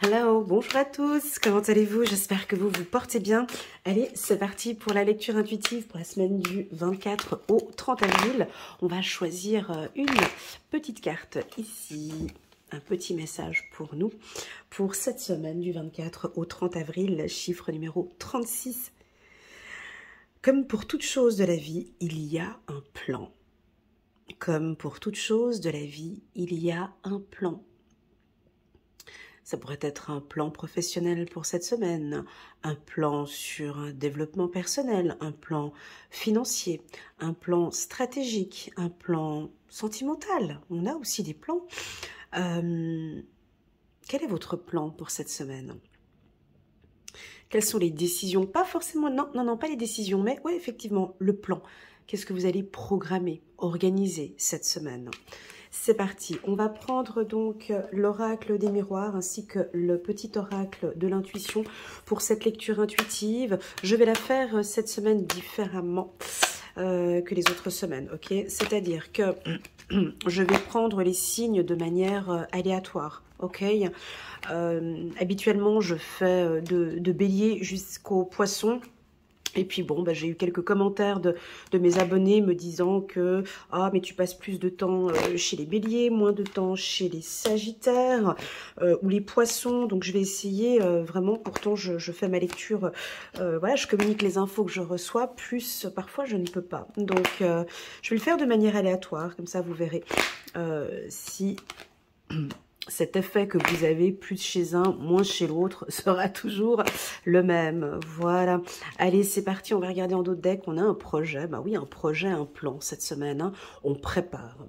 Hello, bonjour à tous, comment allez-vous? J'espère que vous vous portez bien. Allez, c'est parti pour la lecture intuitive pour la semaine du 24 au 30 avril. On va choisir une petite carte ici, un petit message pour nous, pour cette semaine du 24 au 30 avril, chiffre numéro 36. Comme pour toute chose de la vie, il y a un plan. Comme pour toute chose de la vie, il y a un plan. Ça pourrait être un plan professionnel pour cette semaine, un plan sur un développement personnel, un plan financier, un plan stratégique, un plan sentimental. On a aussi des plans. Quel est votre plan pour cette semaine? Quelles sont les décisions? Pas forcément, non, pas les décisions, mais oui, effectivement, le plan. Qu'est-ce que vous allez programmer, organiser cette semaine? C'est parti, on va prendre donc l'oracle des miroirs ainsi que le petit oracle de l'intuition pour cette lecture intuitive. Je vais la faire cette semaine différemment que les autres semaines, ok? C'est-à-dire que je vais prendre les signes de manière aléatoire, ok? Habituellement, je fais de bélier jusqu'au poisson. Et puis bon, bah, j'ai eu quelques commentaires de mes abonnés me disant que « Ah, mais tu passes plus de temps chez les béliers, moins de temps chez les sagittaires ou les poissons. » Donc je vais essayer vraiment, pourtant je fais ma lecture, voilà, je communique les infos que je reçois, plus parfois je ne peux pas. Donc je vais le faire de manière aléatoire, comme ça vous verrez si... cet effet que vous avez plus chez un, moins chez l'autre, sera toujours le même. Voilà. Allez, c'est parti. On va regarder en d'autres decks. On a un projet. Bah oui, un projet, un plan cette semaine. Hein. On prépare.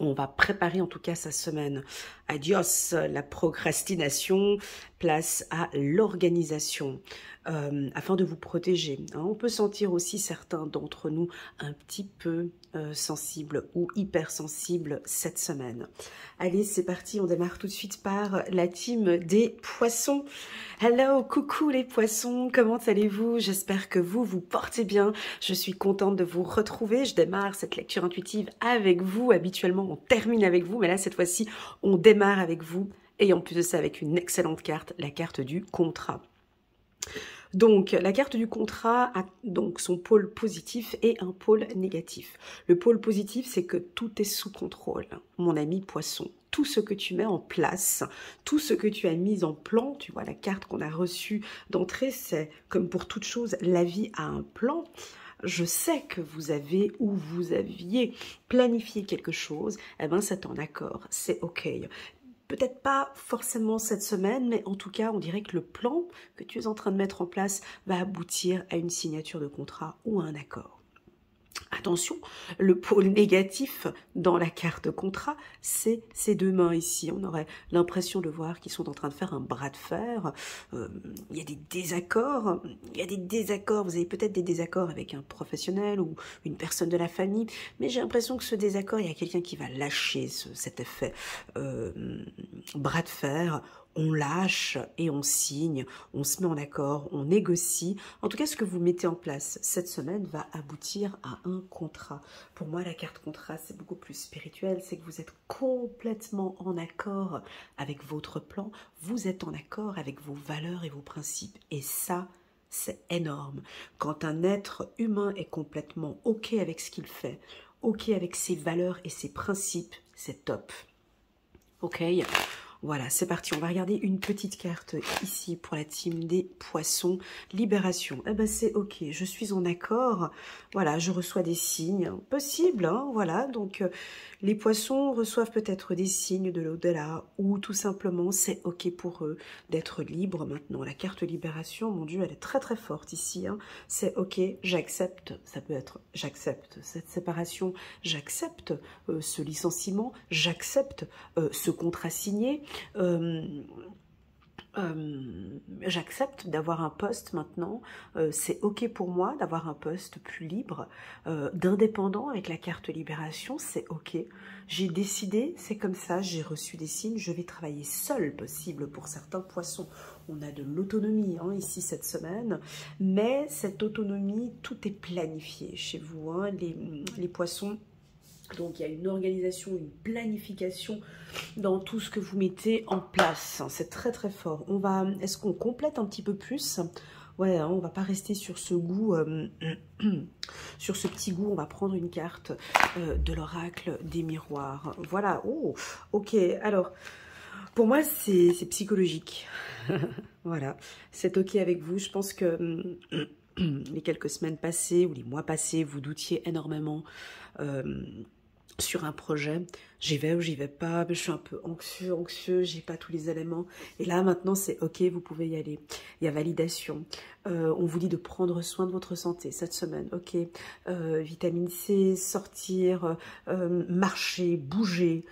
On va préparer en tout cas sa semaine. Adios, la procrastination, place à l'organisation, afin de vous protéger. Hein. On peut sentir aussi certains d'entre nous un petit peu sensibles ou hypersensibles cette semaine. Allez, c'est parti, on démarre tout de suite par la team des poissons. Hello, coucou les poissons, comment allez-vous? J'espère que vous vous portez bien. Je suis contente de vous retrouver. Je démarre cette lecture intuitive avec vous. Habituellement, on termine avec vous, mais là, cette fois-ci, on démarre avec vous. Et en plus de ça, avec une excellente carte, la carte du contrat. Donc, la carte du contrat a donc son pôle positif et un pôle négatif. Le pôle positif, c'est que tout est sous contrôle, mon ami poisson. Tout ce que tu mets en place, tout ce que tu as mis en plan, tu vois, la carte qu'on a reçue d'entrée, c'est comme pour toute chose, la vie a un plan. Je sais que vous avez ou vous aviez planifié quelque chose, eh ben c'est en accord, c'est ok. Peut-être pas forcément cette semaine, mais en tout cas, on dirait que le plan que tu es en train de mettre en place va aboutir à une signature de contrat ou à un accord. Attention, le pôle négatif dans la carte contrat, c'est ces deux mains ici. On aurait l'impression de voir qu'ils sont en train de faire un bras de fer. Il y a des désaccords. Vous avez peut-être des désaccords avec un professionnel ou une personne de la famille, mais j'ai l'impression que ce désaccord, il y a quelqu'un qui va lâcher cet effet bras de fer. On lâche et on signe, on se met en accord, on négocie. En tout cas, ce que vous mettez en place cette semaine va aboutir à un contrat. Pour moi, la carte contrat, c'est beaucoup plus spirituel. C'est que vous êtes complètement en accord avec votre plan. Vous êtes en accord avec vos valeurs et vos principes. Et ça, c'est énorme. Quand un être humain est complètement OK avec ce qu'il fait, OK avec ses valeurs et ses principes, c'est top. OK ? Voilà, c'est parti. On va regarder une petite carte ici pour la team des poissons. Libération. Eh ben, c'est ok. Je suis en accord. Voilà, je reçois des signes possibles. Hein, voilà, donc les poissons reçoivent peut-être des signes de l'au-delà ou tout simplement c'est ok pour eux d'être libres maintenant. La carte libération, mon Dieu, elle est très très forte ici. Hein. C'est ok, j'accepte. Ça peut être j'accepte cette séparation, j'accepte ce licenciement, j'accepte ce contrat signé. J'accepte d'avoir un poste maintenant, c'est ok pour moi d'avoir un poste plus libre, d'indépendant avec la carte libération, c'est ok. J'ai décidé, c'est comme ça, j'ai reçu des signes, je vais travailler seule possible pour certains poissons. On a de l'autonomie hein, ici cette semaine, mais cette autonomie, tout est planifié chez vous, hein, les poissons. Donc, il y a une organisation, une planification dans tout ce que vous mettez en place. C'est très, très fort. Est-ce qu'on complète un petit peu plus? Ouais, hein, on va pas rester sur ce goût, sur ce petit goût. On va prendre une carte de l'oracle des miroirs. Voilà. Oh, ok. Alors, pour moi, c'est psychologique. Voilà. C'est ok avec vous. Je pense que les quelques semaines passées ou les mois passés, vous doutiez énormément sur un projet. J'y vais ou j'y vais pas, je suis un peu anxieux, j'ai pas tous les éléments. Et là, maintenant, c'est ok, vous pouvez y aller. Il y a validation. On vous dit de prendre soin de votre santé cette semaine. Ok, vitamine C, sortir, marcher, bouger,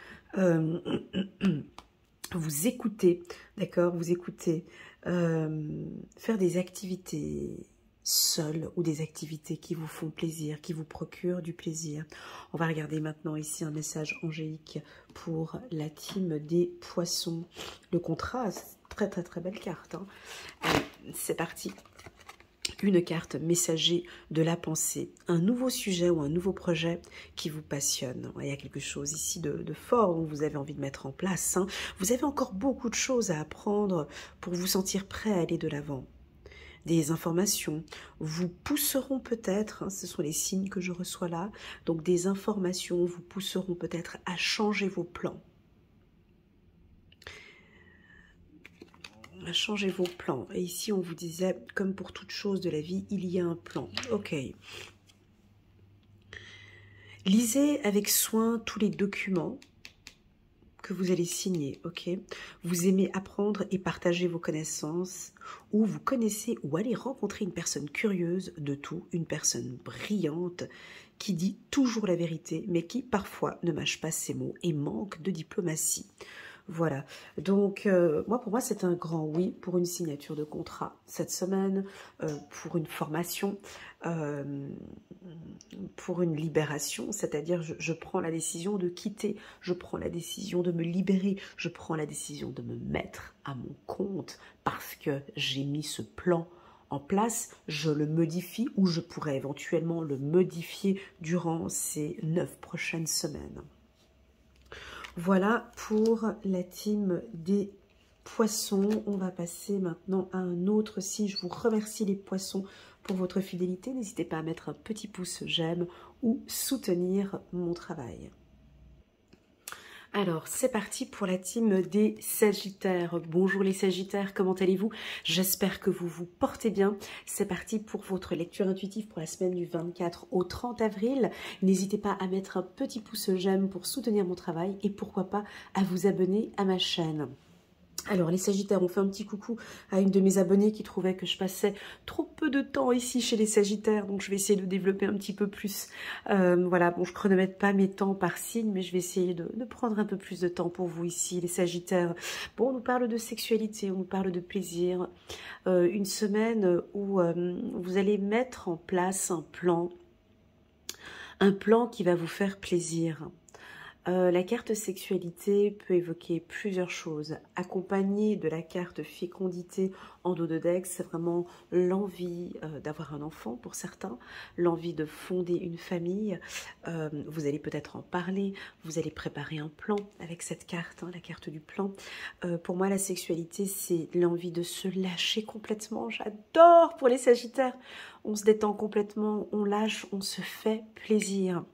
vous écoutez, d'accord, vous écoutez, faire des activités seul ou des activités qui vous font plaisir, qui vous procurent du plaisir. On va regarder maintenant ici un message angélique pour la team des poissons. Le contraste, très très très belle carte. Hein. C'est parti. Une carte messager de la pensée. Un nouveau sujet ou un nouveau projet qui vous passionne. Il y a quelque chose ici de fort dont vous avez envie de mettre en place. Hein. Vous avez encore beaucoup de choses à apprendre pour vous sentir prêt à aller de l'avant. Des informations vous pousseront peut-être, hein, ce sont les signes que je reçois là, donc des informations vous pousseront peut-être à changer vos plans. À changer vos plans. Et ici, on vous disait, comme pour toute chose de la vie, il y a un plan. Ok. Lisez avec soin tous les documents que vous allez signer, ok? Vous aimez apprendre et partager vos connaissances, ou vous connaissez ou allez rencontrer une personne curieuse de tout, une personne brillante qui dit toujours la vérité, mais qui parfois ne mâche pas ses mots et manque de diplomatie. Voilà, donc pour moi c'est un grand oui pour une signature de contrat cette semaine, pour une formation, pour une libération, c'est-à-dire je prends la décision de quitter, je prends la décision de me libérer, je prends la décision de me mettre à mon compte parce que j'ai mis ce plan en place, je le modifie ou je pourrais éventuellement le modifier durant ces 9 prochaines semaines. Voilà pour la team des poissons. On va passer maintenant à un autre signe. Je vous remercie les poissons pour votre fidélité. N'hésitez pas à mettre un petit pouce j'aime ou soutenir mon travail. Alors, c'est parti pour la team des Sagittaires. Bonjour les Sagittaires, comment allez-vous? J'espère que vous vous portez bien. C'est parti pour votre lecture intuitive pour la semaine du 24 au 30 avril. N'hésitez pas à mettre un petit pouce j'aime pour soutenir mon travail et pourquoi pas à vous abonner à ma chaîne. Alors, les Sagittaires, on fait un petit coucou à une de mes abonnées qui trouvait que je passais trop peu de temps ici chez les Sagittaires, donc je vais essayer de développer un petit peu plus. Voilà, bon, je chronomètre pas mes temps par signe, mais je vais essayer de prendre un peu plus de temps pour vous ici, les Sagittaires. Bon, on nous parle de sexualité, on nous parle de plaisir. Une semaine où vous allez mettre en place un plan qui va vous faire plaisir. La carte sexualité peut évoquer plusieurs choses. Accompagnée de la carte fécondité en dos de deck, c'est vraiment l'envie d'avoir un enfant pour certains, l'envie de fonder une famille. Vous allez peut-être en parler, vous allez préparer un plan avec cette carte, hein, la carte du plan. Pour moi, la sexualité, c'est l'envie de se lâcher complètement. J'adore pour les Sagittaires. On se détend complètement, on lâche, on se fait plaisir.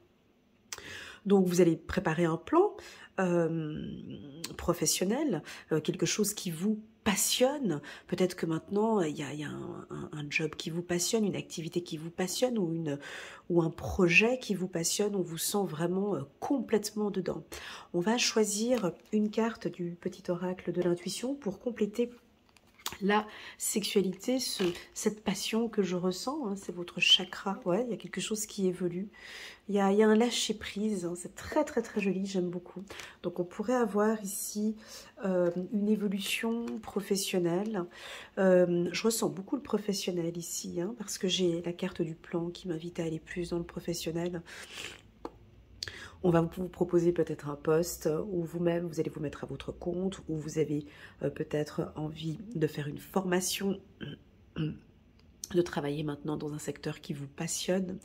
Donc, vous allez préparer un plan professionnel, quelque chose qui vous passionne. Peut-être que maintenant, il y a un job qui vous passionne, une activité qui vous passionne ou un projet qui vous passionne. On vous sent vraiment complètement dedans. On va choisir une carte du petit oracle de l'intuition pour compléter la sexualité, cette passion que je ressens, hein, c'est votre chakra, ouais, il y a quelque chose qui évolue, il y a un lâcher-prise, hein, c'est très très très joli, j'aime beaucoup. Donc on pourrait avoir ici une évolution professionnelle, je ressens beaucoup le professionnel ici, hein, parce que j'ai la carte du plan qui m'invite à aller plus dans le professionnel. On va vous proposer peut-être un poste où vous-même, vous allez vous mettre à votre compte, où vous avez peut-être envie de faire une formation de travailler maintenant dans un secteur qui vous passionne.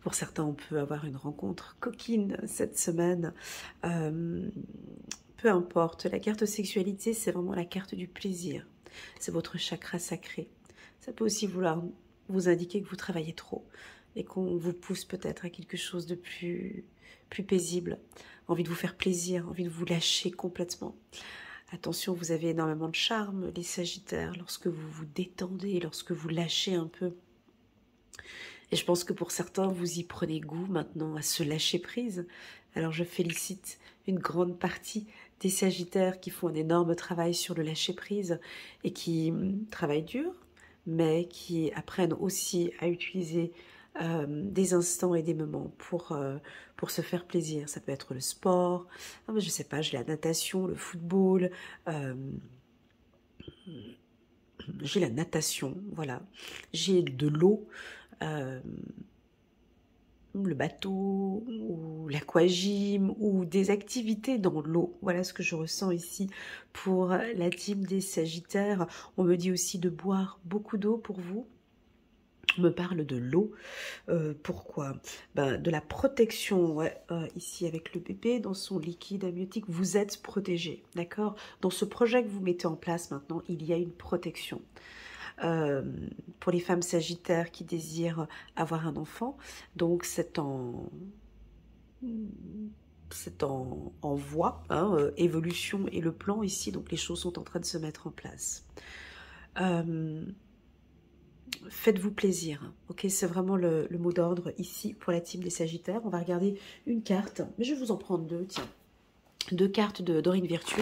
Pour certains, on peut avoir une rencontre coquine cette semaine. Peu importe, la carte sexualité, c'est vraiment la carte du plaisir. C'est votre chakra sacré. Ça peut aussi vouloir vous indiquer que vous travaillez trop et qu'on vous pousse peut-être à quelque chose de plus paisible. Envie de vous faire plaisir, envie de vous lâcher complètement. Attention, vous avez énormément de charme, les Sagittaires, lorsque vous vous détendez, lorsque vous lâchez un peu. Et je pense que pour certains, vous y prenez goût maintenant à se lâcher prise. Alors je félicite une grande partie des Sagittaires qui font un énorme travail sur le lâcher prise et qui travaillent dur, mais qui apprennent aussi à utiliser des instants et des moments pour se faire plaisir. Ça peut être le sport, je sais pas, j'ai la natation, le football, j'ai la natation, voilà, j'ai de l'eau, le bateau, ou l'aquagym, ou des activités dans l'eau. Voilà ce que je ressens ici pour la team des Sagittaires. On me dit aussi de boire beaucoup d'eau pour vous. On me parle de l'eau. Pourquoi? De la protection, ouais, ici avec le bébé, dans son liquide amniotique, vous êtes protégé, d'accord? Dans ce projet que vous mettez en place maintenant, il y a une protection. Pour les femmes sagittaires qui désirent avoir un enfant, donc c'est en voie, hein, évolution et le plan ici, donc les choses sont en train de se mettre en place. Faites-vous plaisir, ok? C'est vraiment le mot d'ordre ici pour la team des Sagittaires. On va regarder une carte, mais je vais vous en prendre deux, tiens. Deux cartes de Dorine Virtue.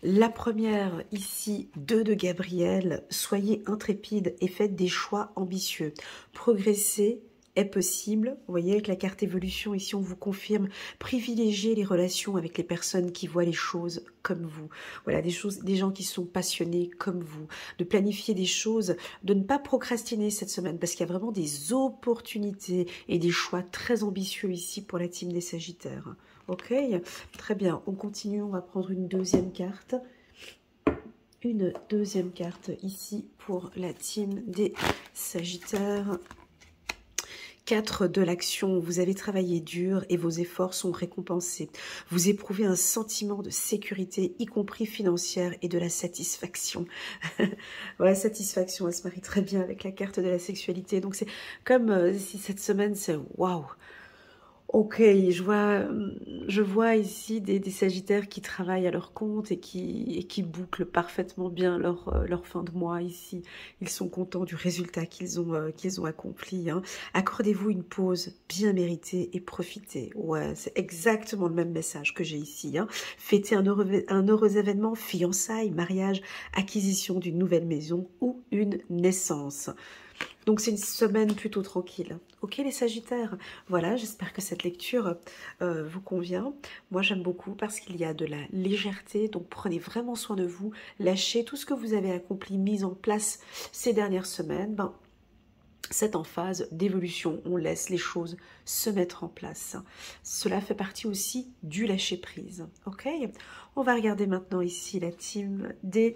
La première, ici, 2 de Gabriel. Soyez intrépide et faites des choix ambitieux. Progresser est possible. Vous voyez, avec la carte évolution, ici, on vous confirme. Privilégiez les relations avec les personnes qui voient les choses comme vous. Voilà, des gens qui sont passionnés comme vous. De planifier des choses, de ne pas procrastiner cette semaine, parce qu'il y a vraiment des opportunités et des choix très ambitieux ici pour la team des Sagittaires. Ok, très bien. On continue, on va prendre une deuxième carte. Une deuxième carte ici pour la team des Sagittaires. 4 de l'action, vous avez travaillé dur et vos efforts sont récompensés. Vous éprouvez un sentiment de sécurité, y compris financière, et de la satisfaction. Ouais, satisfaction, elle se marie très bien avec la carte de la sexualité. Donc c'est comme si cette semaine, c'est waouh! Ok, je vois ici des Sagittaires qui travaillent à leur compte et qui bouclent parfaitement bien leur fin de mois ici. Ils sont contents du résultat qu'ils ont accompli, hein. Accordez-vous une pause bien méritée et profitez. Ouais, c'est exactement le même message que j'ai ici, hein. Fêtez un heureux événement, fiançailles, mariage, acquisition d'une nouvelle maison ou une naissance. Donc c'est une semaine plutôt tranquille. Ok les Sagittaires, voilà, j'espère que cette lecture vous convient. Moi j'aime beaucoup parce qu'il y a de la légèreté, donc prenez vraiment soin de vous, lâchez tout ce que vous avez accompli, mis en place ces dernières semaines. C'est en phase d'évolution, on laisse les choses se mettre en place. Cela fait partie aussi du lâcher-prise, ok? On va regarder maintenant ici la team des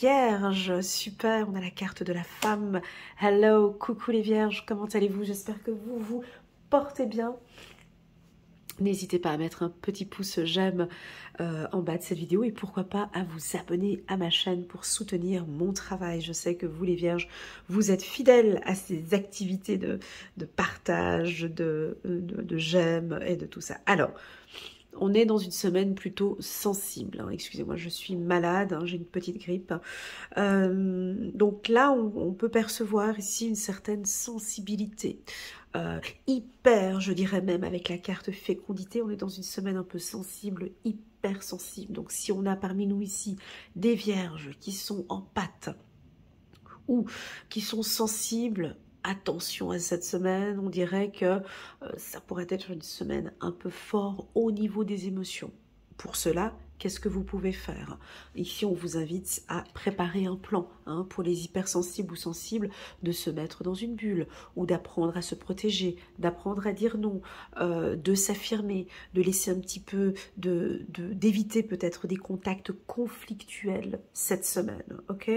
Vierges. Super, on a la carte de la femme. Hello, coucou les Vierges, comment allez-vous? J'espère que vous vous portez bien. N'hésitez pas à mettre un petit pouce j'aime en bas de cette vidéo et pourquoi pas à vous abonner à ma chaîne pour soutenir mon travail. Je sais que vous les Vierges, vous êtes fidèles à ces activités de partage, de j'aime et de tout ça. Alors, on est dans une semaine plutôt sensible, hein. Excusez-moi, je suis malade, hein, j'ai une petite grippe. Donc là, on peut percevoir ici une certaine sensibilité. Hyper, je dirais même avec la carte fécondité, on est dans une semaine un peu sensible, hyper sensible. Donc si on a parmi nous ici des Vierges qui sont en pâte ou qui sont sensibles, attention à cette semaine, on dirait que ça pourrait être une semaine un peu fort au niveau des émotions. Pour cela, Qu'est-ce que vous pouvez faire? Ici, on vous invite à préparer un plan pour les hypersensibles ou sensibles, de se mettre dans une bulle ou d'apprendre à se protéger, d'apprendre à dire non, de s'affirmer, de laisser un petit peu, d'éviter peut-être des contacts conflictuels cette semaine, ok?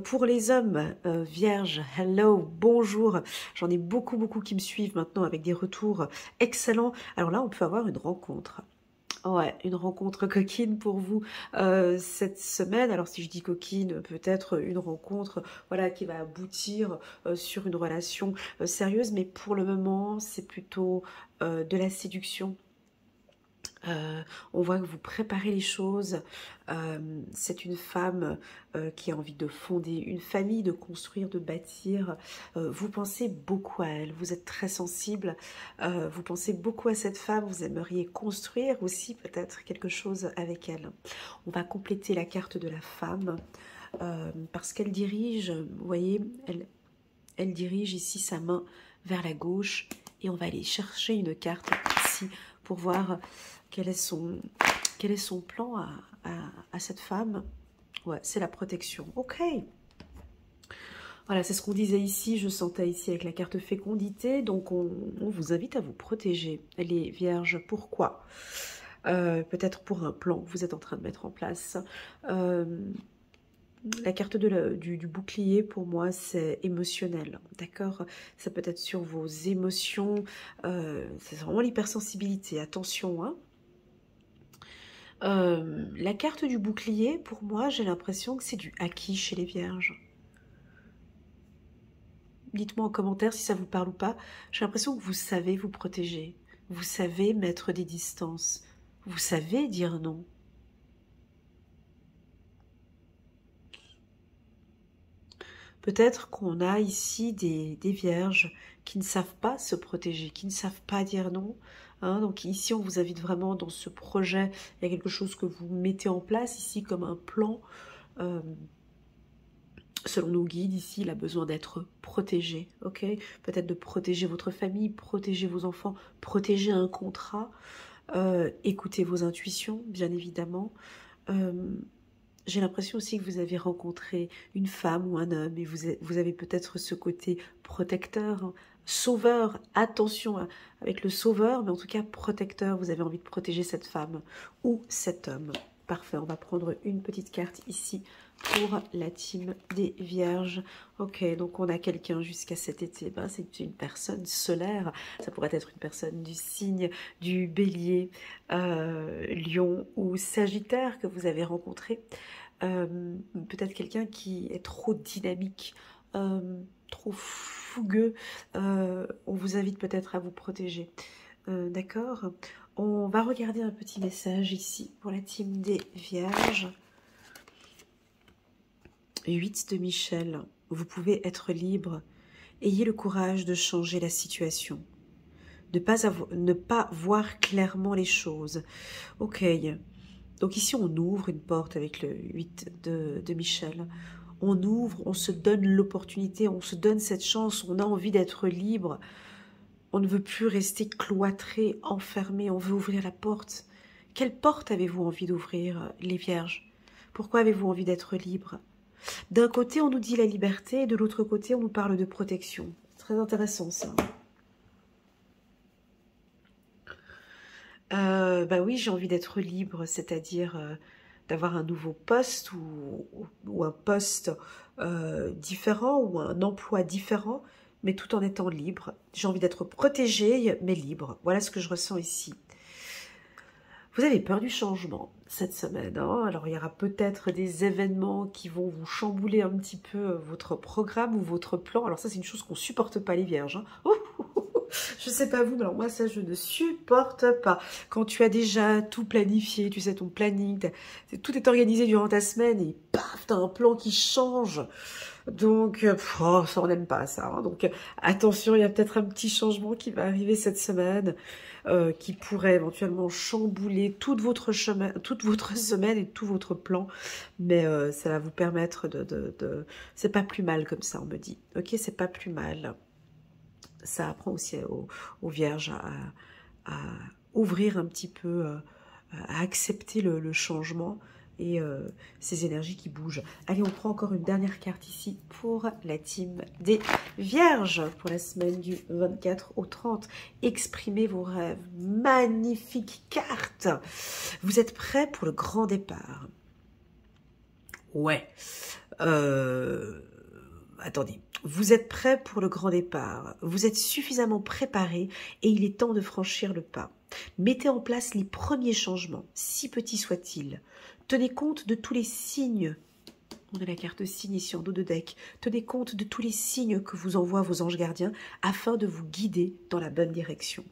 Pour les hommes, vierges, hello, bonjour, j'en ai beaucoup qui me suivent maintenant avec des retours excellents. Alors là, on peut avoir une rencontre. Ouais, une rencontre coquine pour vous cette semaine. Alors si je dis coquine, peut-être une rencontre voilà, qui va aboutir sur une relation sérieuse, mais pour le moment, c'est plutôt de la séduction. On voit que vous préparez les choses. C'est une femme qui a envie de fonder une famille, de construire, de bâtir. Vous pensez beaucoup à elle, vous êtes très sensible. Vous pensez beaucoup à cette femme, vous aimeriez construire aussi peut-être quelque chose avec elle. On va compléter la carte de la femme parce qu'elle dirige, vous voyez, elle dirige ici sa main vers la gauche et on va aller chercher une carte ici pour voir quel est son plan à cette femme. Ouais, c'est la protection. Ok. Voilà, c'est ce qu'on disait ici. Je sentais ici avec la carte fécondité. Donc, on vous invite à vous protéger. Les vierges, pourquoi peut-être pour un plan que vous êtes en train de mettre en place. La carte du bouclier, pour moi, c'est émotionnel, d'accord? Ça peut être sur vos émotions, c'est vraiment l'hypersensibilité, attention, hein. La carte du bouclier, pour moi, j'ai l'impression que c'est du acquis chez les vierges. Dites-moi en commentaire si ça vous parle ou pas. J'ai l'impression que vous savez vous protéger, vous savez mettre des distances, vous savez dire non. Peut-être qu'on a ici des vierges qui ne savent pas se protéger, qui ne savent pas dire non. Donc ici, on vous invite vraiment dans ce projet. Il y a quelque chose que vous mettez en place ici comme un plan. Selon nos guides, ici, il a besoin d'être protégé. Ok, peut-être de protéger votre famille, protéger vos enfants, protéger un contrat. Écoutez vos intuitions, bien évidemment. J'ai l'impression aussi que vous avez rencontré une femme ou un homme et vous avez peut-être ce côté protecteur, hein, sauveur. Attention avec le sauveur, mais en tout cas protecteur. Vous avez envie de protéger cette femme ou cet homme. Parfait, on va prendre une petite carte ici pour la team des vierges. Ok, donc on a quelqu'un jusqu'à cet été. Ben, c'est une personne solaire. Ça pourrait être une personne du signe du bélier, lion ou sagittaire que vous avez rencontré. Peut-être quelqu'un qui est trop dynamique, trop fougueux. On vous invite peut-être à vous protéger. D'accord. On va regarder un petit message ici pour la team des vierges. 8 de Michel. Vous pouvez être libre. Ayez le courage de changer la situation. Ne pas voir clairement les choses. Ok. Donc ici, on ouvre une porte avec le 8 de Michel. On ouvre, on se donne l'opportunité, on se donne cette chance, on a envie d'être libre. On ne veut plus rester cloîtré, enfermé, on veut ouvrir la porte. Quelle porte avez-vous envie d'ouvrir, les vierges? Pourquoi avez-vous envie d'être libre? D'un côté, on nous dit la liberté, et de l'autre côté, on nous parle de protection. C'est très intéressant, ça. Bah oui, j'ai envie d'être libre, c'est-à-dire d'avoir un nouveau poste ou un poste différent ou un emploi différent, mais tout en étant libre. J'ai envie d'être protégée, mais libre. Voilà ce que je ressens ici. Vous avez peur du changement cette semaine, hein? Alors il y aura peut-être des événements qui vont vous chambouler un petit peu votre programme ou votre plan. Alors ça, c'est une chose qu'on supporte pas, les vierges, hein. Je sais pas vous, mais alors moi ça je ne supporte pas. Quand tu as déjà tout planifié, tu sais ton planning, tout est organisé durant ta semaine et paf, t'as un plan qui change. Donc ça on n'aime pas ça, hein. Donc attention, il y a peut-être un petit changement qui va arriver cette semaine qui pourrait éventuellement chambouler toute votre semaine et tout votre plan. Mais ça va vous permettre c'est pas plus mal comme ça, on me dit. Ok, c'est pas plus mal. Ça apprend aussi aux vierges à ouvrir un petit peu à accepter le changement et ces énergies qui bougent. Allez, on prend encore une dernière carte ici pour la team des Vierges pour la semaine du 24 au 30. Exprimez vos rêves. Magnifique carte. Vous êtes prêts pour le grand départ? Ouais. Attendez. Vous êtes prêts pour le grand départ. Vous êtes suffisamment préparés et il est temps de franchir le pas. Mettez en place les premiers changements, si petits soient-ils. Tenez compte de tous les signes. On a la carte signe ici en dos de deck. Tenez compte de tous les signes que vous envoient vos anges gardiens afin de vous guider dans la bonne direction.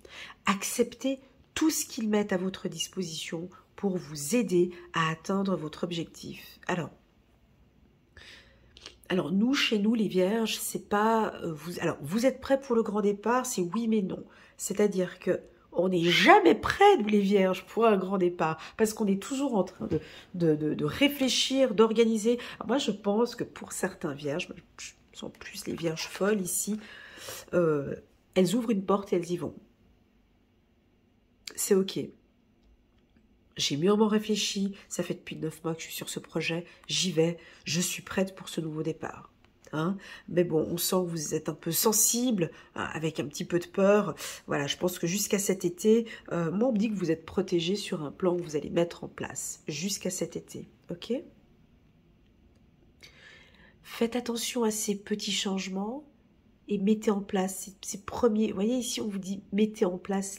Acceptez tout ce qu'ils mettent à votre disposition pour vous aider à atteindre votre objectif. Alors nous, chez nous, les Vierges, c'est pas... vous êtes prêts pour le grand départ, c'est oui mais non. C'est-à-dire que on n'est jamais prêts, nous les Vierges, pour un grand départ, parce qu'on est toujours en train de réfléchir, d'organiser. Moi, je pense que pour certains Vierges, je sens plus les Vierges folles ici, elles ouvrent une porte et elles y vont. C'est ok. J'ai mûrement réfléchi, ça fait depuis 9 mois que je suis sur ce projet, j'y vais, je suis prête pour ce nouveau départ. Hein, mais bon, on sent que vous êtes un peu sensible, hein, avec un petit peu de peur. Voilà, je pense que jusqu'à cet été, moi on me dit que vous êtes protégé sur un plan que vous allez mettre en place jusqu'à cet été, ok? Faites attention à ces petits changements et mettez en place ces premiers... Vous voyez ici, on vous dit mettez en place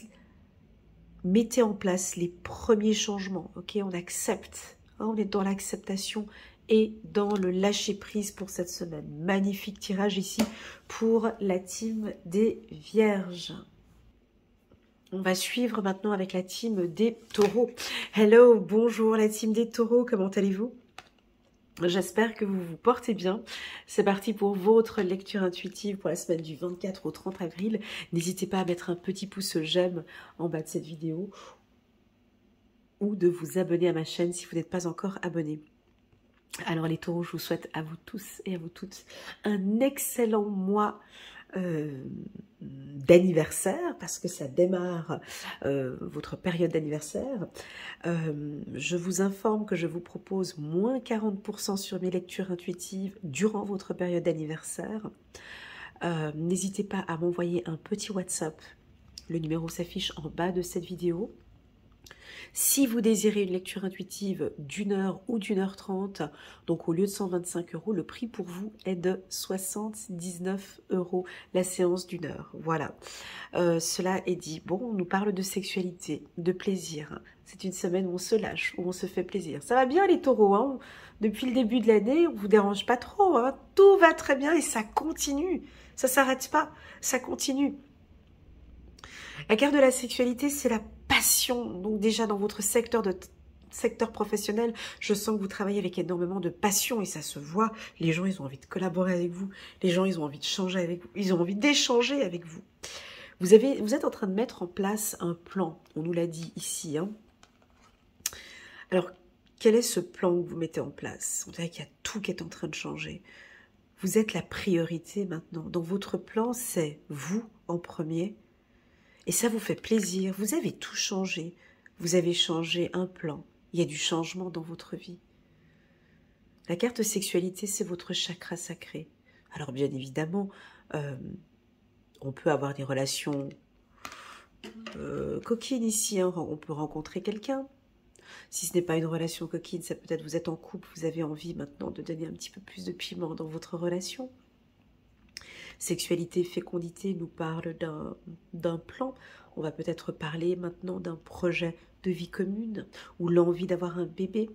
les premiers changements, ok? On accepte, hein, on est dans l'acceptation et dans le lâcher-prise pour cette semaine. Magnifique tirage ici pour la team des Vierges. On va suivre maintenant avec la team des Taureaux. Hello, bonjour la team des Taureaux, comment allez-vous? J'espère que vous vous portez bien. C'est parti pour votre lecture intuitive pour la semaine du 24 au 30 avril. N'hésitez pas à mettre un petit pouce j'aime en bas de cette vidéo ou de vous abonner à ma chaîne si vous n'êtes pas encore abonné. Alors les taureaux, je vous souhaite à vous tous et à vous toutes un excellent mois d'anniversaire, parce que ça démarre votre période d'anniversaire. Je vous informe que je vous propose moins 40% sur mes lectures intuitives durant votre période d'anniversaire. N'hésitez pas à m'envoyer un petit WhatsApp. Le numéro s'affiche en bas de cette vidéo. Si vous désirez une lecture intuitive d'1 heure ou d'1h30, donc au lieu de 125 €, le prix pour vous est de 79 € la séance d'1 heure. Voilà, cela est dit. Bon, on nous parle de sexualité, de plaisir. C'est une semaine où on se lâche, où on se fait plaisir. Ça va bien les taureaux, hein? Depuis le début de l'année, on ne vous dérange pas trop, hein? Tout va très bien et ça continue. Ça ne s'arrête pas, ça continue. La carte de la sexualité, c'est la passion. Donc déjà dans votre secteur professionnel, je sens que vous travaillez avec énormément de passion et ça se voit. Les gens, ils ont envie de collaborer avec vous. Les gens, ils ont envie de changer avec vous. Ils ont envie d'échanger avec vous. Vous êtes en train de mettre en place un plan. On nous l'a dit ici, hein. Alors, quel est ce plan que vous mettez en place? On dirait qu'il y a tout qui est en train de changer. Vous êtes la priorité maintenant. Dans votre plan, c'est vous en premier. Et ça vous fait plaisir, vous avez tout changé, vous avez changé un plan, il y a du changement dans votre vie. La carte sexualité, c'est votre chakra sacré. Alors bien évidemment, on peut avoir des relations coquines ici, hein. On peut rencontrer quelqu'un. Si ce n'est pas une relation coquine, ça peut être vous êtes en couple, vous avez envie maintenant de donner un petit peu plus de piment dans votre relation. Sexualité, fécondité nous parle d'un plan. On va peut-être parler maintenant d'un projet de vie commune ou l'envie d'avoir un bébé.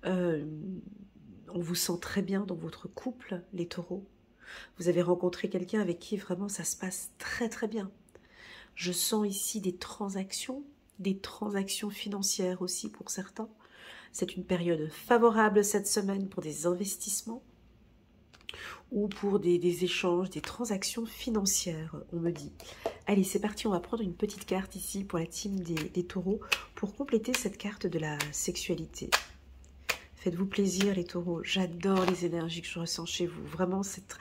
On vous sent très bien dans votre couple, les taureaux. Vous avez rencontré quelqu'un avec qui vraiment ça se passe très très bien. Je sens ici des transactions financières aussi pour certains. C'est une période favorable cette semaine pour des investissements ou pour des échanges, des transactions financières, on me dit. Allez, c'est parti, on va prendre une petite carte ici pour la team des taureaux pour compléter cette carte de la sexualité. Faites-vous plaisir les taureaux, j'adore les énergies que je ressens chez vous. Vraiment, c'est très...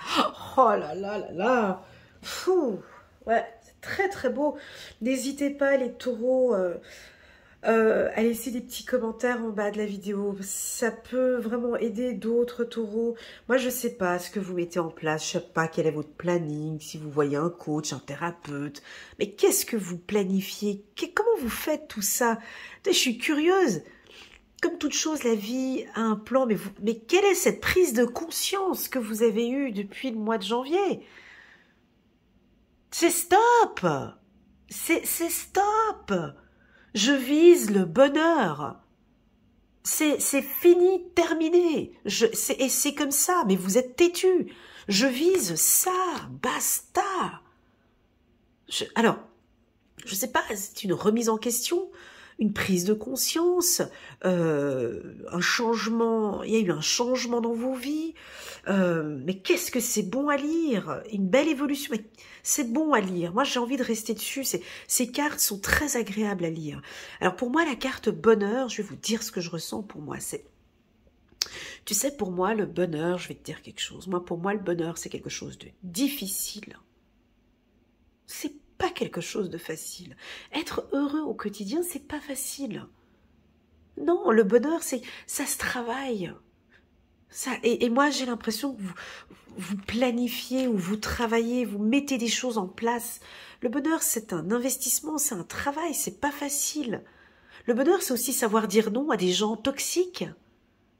Oh là là là là. Fou. Ouais, c'est très très beau. N'hésitez pas les taureaux à laisser des petits commentaires en bas de la vidéo. Ça peut vraiment aider d'autres taureaux. Moi, je sais pas ce que vous mettez en place. Je sais pas quel est votre planning, si vous voyez un coach, un thérapeute. Mais qu'est-ce que vous planifiez? Comment vous faites tout ça? Je suis curieuse. Comme toute chose, la vie a un plan. Mais quelle est cette prise de conscience que vous avez eue depuis le mois de janvier? C'est stop! C'est stop! Je vise le bonheur. C'est fini, terminé. Et c'est comme ça, mais vous êtes têtu. Je vise ça, basta. Alors, je sais pas, c'est une remise en question, une prise de conscience, un changement. Il y a eu un changement dans vos vies. Mais qu'est-ce que c'est bon à lire, une belle évolution. C'est bon à lire. Moi, j'ai envie de rester dessus. Ces cartes sont très agréables à lire. Alors, pour moi, la carte bonheur, je vais vous dire ce que je ressens pour moi. Tu sais, pour moi, le bonheur, je vais te dire quelque chose. Moi, pour moi, le bonheur, c'est quelque chose de difficile. C'est pas quelque chose de facile. Être heureux au quotidien, c'est pas facile. Non, le bonheur, ça se travaille. Et moi, j'ai l'impression que vous planifiez ou vous travaillez, vous mettez des choses en place. Le bonheur, c'est un investissement, c'est un travail, c'est pas facile. Le bonheur, c'est aussi savoir dire non à des gens toxiques.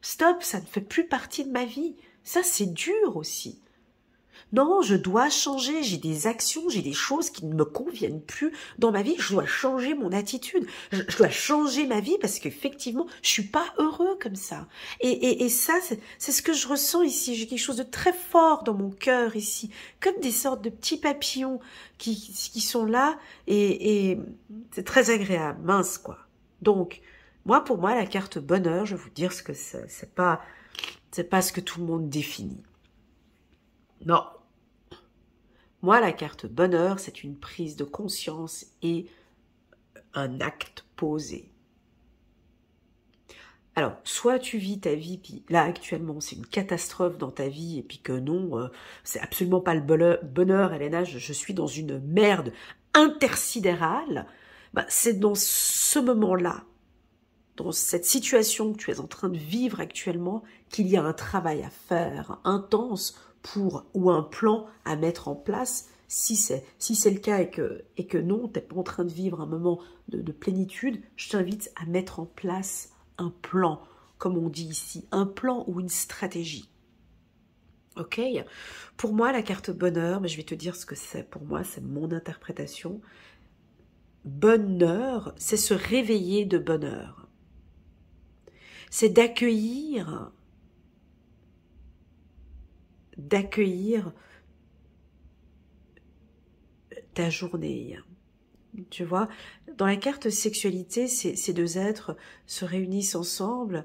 Stop, ça ne fait plus partie de ma vie. Ça, c'est dur aussi. Non, je dois changer, j'ai des actions, j'ai des choses qui ne me conviennent plus dans ma vie, je dois changer mon attitude, je dois changer ma vie parce qu'effectivement, je suis pas heureux comme ça. Et ça, c'est ce que je ressens ici, j'ai quelque chose de très fort dans mon cœur ici, comme des sortes de petits papillons qui sont là et c'est très agréable, mince quoi. Donc, pour moi, la carte bonheur, je vais vous dire ce que c'est pas ce que tout le monde définit. Non. Moi, la carte bonheur, c'est une prise de conscience et un acte posé. Alors, soit tu vis ta vie, puis là, actuellement, c'est une catastrophe dans ta vie, et puis que non, c'est absolument pas le bonheur, Elena, je suis dans une merde intersidérale. C'est dans ce moment-là, dans cette situation que tu es en train de vivre actuellement, qu'il y a un travail à faire intense ou un plan à mettre en place, si c'est le cas et que non, tu n'es pas en train de vivre un moment de plénitude, je t'invite à mettre en place un plan, comme on dit ici, un plan ou une stratégie. Ok? Pour moi, la carte bonheur, mais je vais te dire ce que c'est. Pour moi, c'est mon interprétation. Bonheur, c'est se réveiller de bonheur. C'est d'accueillir ta journée. Tu vois, dans la carte sexualité, ces deux êtres se réunissent ensemble,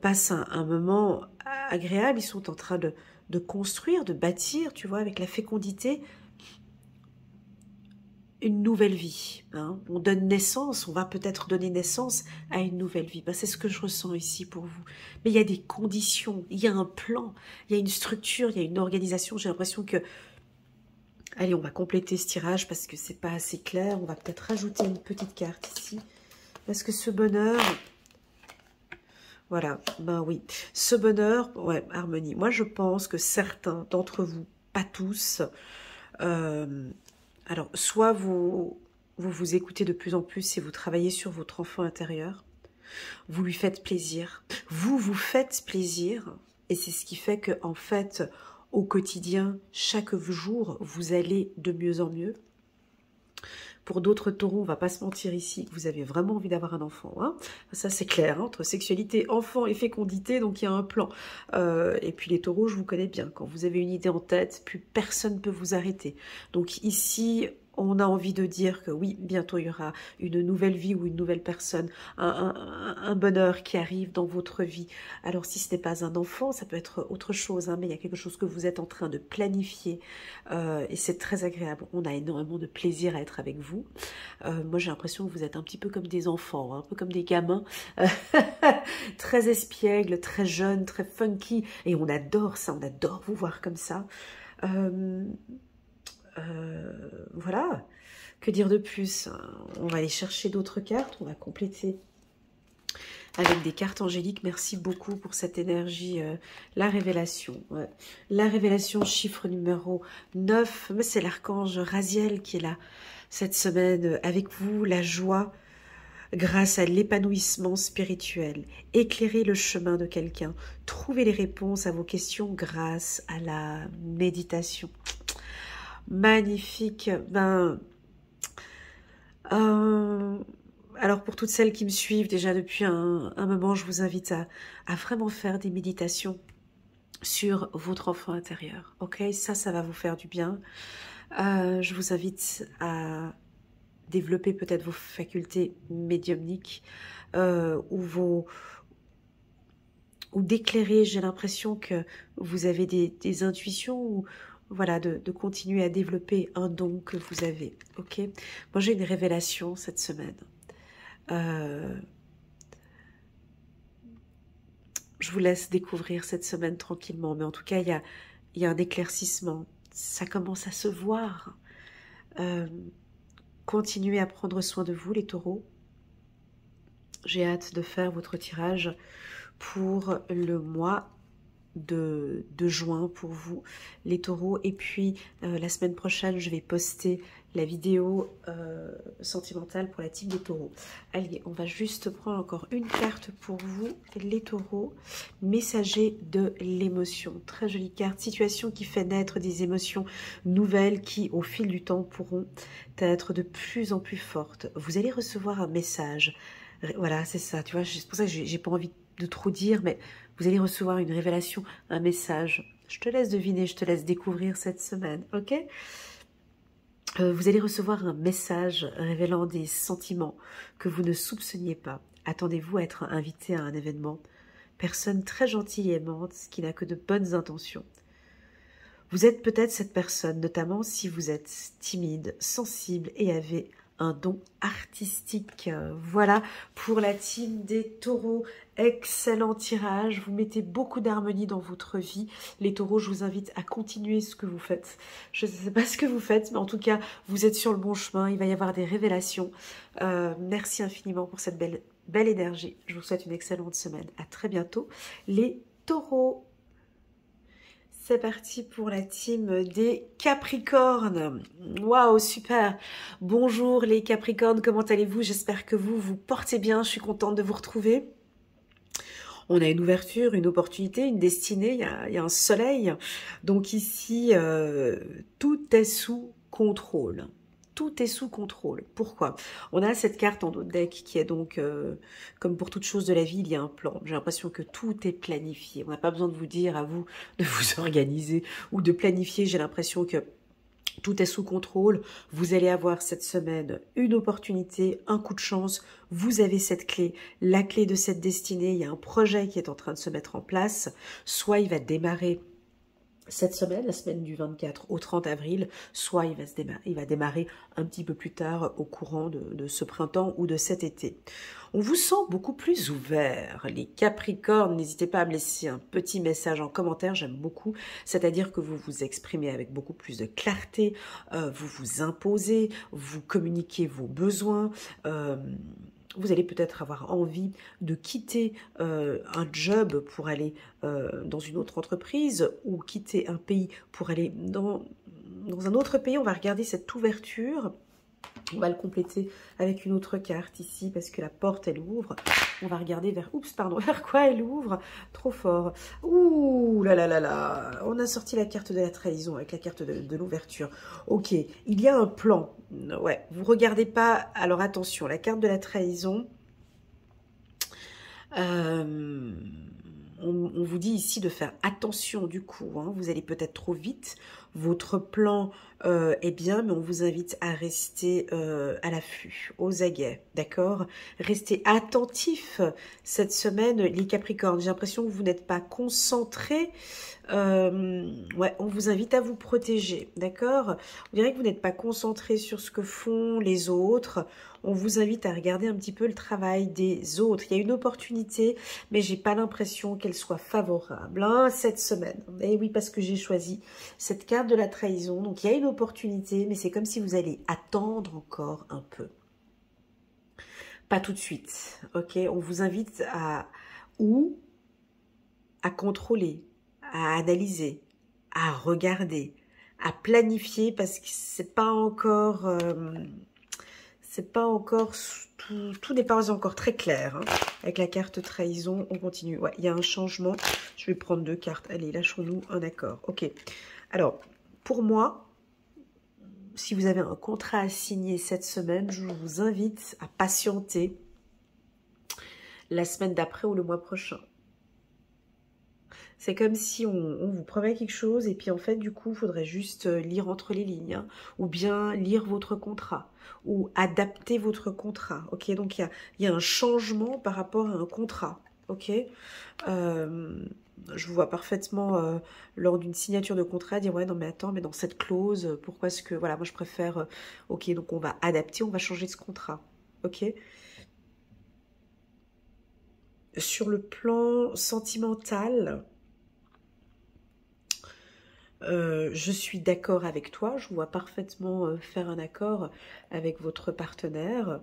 passent un moment agréable, ils sont en train de construire, de bâtir, tu vois, avec la fécondité, une nouvelle vie. Hein. On donne naissance, on va peut-être donner naissance à une nouvelle vie. C'est ce que je ressens ici pour vous. Mais il y a des conditions, il y a un plan, il y a une structure, il y a une organisation. J'ai l'impression que... Allez, on va compléter ce tirage parce que c'est pas assez clair. On va peut-être rajouter une petite carte ici. Parce que ce bonheur... Voilà, oui. Ce bonheur, ouais, harmonie. Moi, je pense que certains d'entre vous, pas tous... alors, soit vous écoutez de plus en plus et vous travaillez sur votre enfant intérieur, vous lui faites plaisir, vous faites plaisir, et c'est ce qui fait que, en fait, au quotidien, chaque jour, vous allez de mieux en mieux. Pour d'autres taureaux, on va pas se mentir ici, que vous avez vraiment envie d'avoir un enfant. Hein. Ça, c'est clair, hein, entre sexualité, enfant et fécondité, donc il y a un plan. Et puis les taureaux, je vous connais bien. Quand vous avez une idée en tête, plus personne ne peut vous arrêter. Donc ici, on a envie de dire que oui, bientôt il y aura une nouvelle vie ou une nouvelle personne, un bonheur qui arrive dans votre vie. Alors si ce n'est pas un enfant, ça peut être autre chose, hein, mais il y a quelque chose que vous êtes en train de planifier et c'est très agréable. On a énormément de plaisir à être avec vous. Moi j'ai l'impression que vous êtes un petit peu comme des enfants, hein, un peu comme des gamins, très espiègles, très jeunes, très funky, et on adore ça, on adore vous voir comme ça. Voilà, Que dire de plus? On va aller chercher d'autres cartes, on va compléter avec des cartes angéliques. Merci beaucoup pour cette énergie. La révélation. Ouais. La révélation, chiffre numéro 9. Mais c'est l'archange Raziel qui est là cette semaine avec vous. La joie grâce à l'épanouissement spirituel. Éclairer le chemin de quelqu'un. Trouver les réponses à vos questions grâce à la méditation. Magnifique. Alors pour toutes celles qui me suivent déjà depuis un moment, je vous invite à vraiment faire des méditations sur votre enfant intérieur. Ok, ça va vous faire du bien. Je vous invite à développer peut-être vos facultés médiumniques ou d'éclairer. J'ai l'impression que vous avez des intuitions ou voilà, de continuer à développer un don que vous avez. Ok, moi j'ai une révélation cette semaine. Je vous laisse découvrir cette semaine tranquillement, mais en tout cas, il y a un éclaircissement. Ça commence à se voir. Continuez à prendre soin de vous, les taureaux. J'ai hâte de faire votre tirage pour le mois de juin pour vous, les taureaux. Et puis, la semaine prochaine, je vais poster la vidéo sentimentale pour la team des taureaux. Allez, on va juste prendre encore une carte pour vous, les taureaux. Messager de l'émotion. Très jolie carte. Situation qui fait naître des émotions nouvelles qui, au fil du temps, pourront être de plus en plus fortes. Vous allez recevoir un message. Voilà, c'est ça. Tu vois, c'est pour ça que j'ai pas envie de trop dire, mais vous allez recevoir une révélation, un message. Je te laisse deviner, je te laisse découvrir cette semaine, ok? Vous allez recevoir un message révélant des sentiments que vous ne soupçonniez pas. Attendez-vous à être invité à un événement. Personne très gentille et aimante qui n'a que de bonnes intentions. Vous êtes peut-être cette personne, notamment si vous êtes timide, sensible et avez un don artistique. Voilà pour la team des taureaux. Excellent tirage. Vous mettez beaucoup d'harmonie dans votre vie. Les taureaux, je vous invite à continuer ce que vous faites. Je ne sais pas ce que vous faites, mais en tout cas, vous êtes sur le bon chemin. Il va y avoir des révélations. Merci infiniment pour cette belle énergie. Je vous souhaite une excellente semaine. À très bientôt, les taureaux. C'est parti pour la team des Capricornes. Waouh, super. Bonjour les Capricornes, comment allez-vous? J'espère que vous vous portez bien. Je suis contente de vous retrouver. On a une ouverture, une opportunité, une destinée. Il y a un soleil. Donc ici, tout est sous contrôle. Tout est sous contrôle. Pourquoi? On a cette carte en dos de deck qui est donc, comme pour toute chose de la vie, il y a un plan. J'ai l'impression que tout est planifié. On n'a pas besoin de vous dire à vous de vous organiser ou de planifier. J'ai l'impression que tout est sous contrôle. Vous allez avoir cette semaine une opportunité, un coup de chance. Vous avez cette clé, la clé de cette destinée. Il y a un projet qui est en train de se mettre en place. Soit il va démarrer cette semaine, la semaine du 24 au 30 avril, soit il va démarrer un petit peu plus tard au courant de ce printemps ou de cet été. On vous sent beaucoup plus ouvert, les Capricornes. N'hésitez pas à me laisser un petit message en commentaire, j'aime beaucoup. C'est-à-dire que vous vous exprimez avec beaucoup plus de clarté, vous vous imposez, vous communiquez vos besoins. Vous allez peut-être avoir envie de quitter un job pour aller dans une autre entreprise ou quitter un pays pour aller dans un autre pays. On va regarder cette ouverture. On va le compléter avec une autre carte ici parce que la porte, elle ouvre. On va regarder vers quoi elle ouvre. Trop fort. Ouh là là là là. On a sorti la carte de la trahison avec la carte de l'ouverture. Ok, il y a un plan. Ouais, vous regardez pas. Alors attention, la carte de la trahison. On vous dit ici de faire attention du coup, hein. Vous allez peut-être trop vite, votre plan est bien, mais on vous invite à rester à l'affût, aux aguets, d'accord? Restez attentifs cette semaine, les Capricornes. J'ai l'impression que vous n'êtes pas concentrés Ouais, on vous invite à vous protéger, d'accord? On dirait que vous n'êtes pas concentré sur ce que font les autres. On vous invite à regarder un petit peu le travail des autres. Il y a une opportunité, mais j'ai pas l'impression qu'elle soit favorable hein, cette semaine. Et oui, parce que j'ai choisi cette carte de la trahison. Donc il y a une opportunité, mais c'est comme si vous allez attendre encore un peu. Pas tout de suite, ok? On vous invite à contrôler, à analyser, à regarder, à planifier parce que c'est pas encore tout n'est pas encore très clair hein. Avec la carte trahison on continue. Ouais, il y a un changement, je vais prendre 2 cartes, allez lâchons-nous un accord. Ok, alors pour moi, si vous avez un contrat à signer cette semaine, je vous invite à patienter la semaine d'après ou le mois prochain. C'est comme si on vous promet quelque chose et puis en fait, du coup, il faudrait juste lire entre les lignes hein, ou bien lire votre contrat ou adapter votre contrat. Ok, donc il y a un changement par rapport à un contrat. Ok, je vous vois parfaitement lors d'une signature de contrat dire ouais non mais attends mais dans cette clause pourquoi est-ce que voilà moi je préfère ok donc on va adapter, on va changer ce contrat. Ok. Sur le plan sentimental, je suis d'accord avec toi, je vois parfaitement faire un accord avec votre partenaire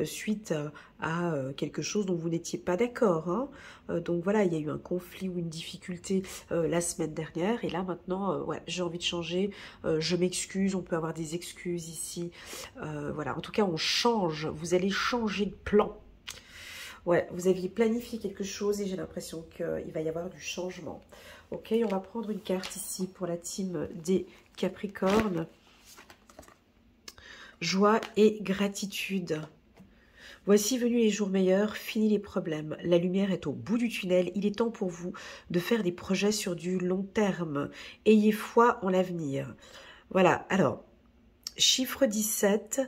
suite à quelque chose dont vous n'étiez pas d'accord. Hein. Donc voilà, il y a eu un conflit ou une difficulté la semaine dernière et là maintenant, ouais, j'ai envie de changer, je m'excuse, on peut avoir des excuses ici. Voilà, en tout cas on change, vous allez changer de plan. Ouais, vous aviez planifié quelque chose et j'ai l'impression qu'il va y avoir du changement. Ok, on va prendre une carte ici pour la team des Capricornes. Joie et gratitude. Voici venus les jours meilleurs, fini les problèmes. La lumière est au bout du tunnel. Il est temps pour vous de faire des projets sur du long terme. Ayez foi en l'avenir. Voilà, alors, chiffre 17...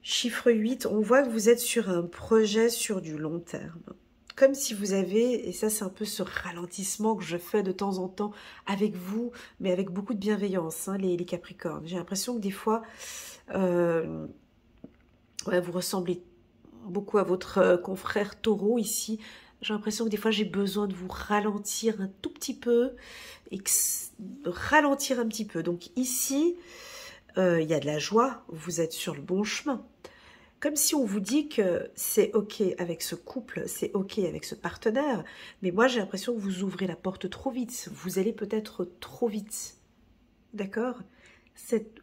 Chiffre 8, on voit que vous êtes sur un projet sur du long terme. Comme si vous avez, et ça c'est un peu ce ralentissement que je fais de temps en temps avec vous, mais avec beaucoup de bienveillance, hein, les Capricornes. J'ai l'impression que des fois, ouais, vous ressemblez beaucoup à votre confrère Taureau ici. J'ai l'impression que des fois j'ai besoin de vous ralentir un tout petit peu, et ralentir un petit peu. Donc ici, il y a de la joie, vous êtes sur le bon chemin. Comme si on vous dit que c'est ok avec ce couple, c'est ok avec ce partenaire, mais moi j'ai l'impression que vous ouvrez la porte trop vite, vous allez peut-être trop vite, d'accord?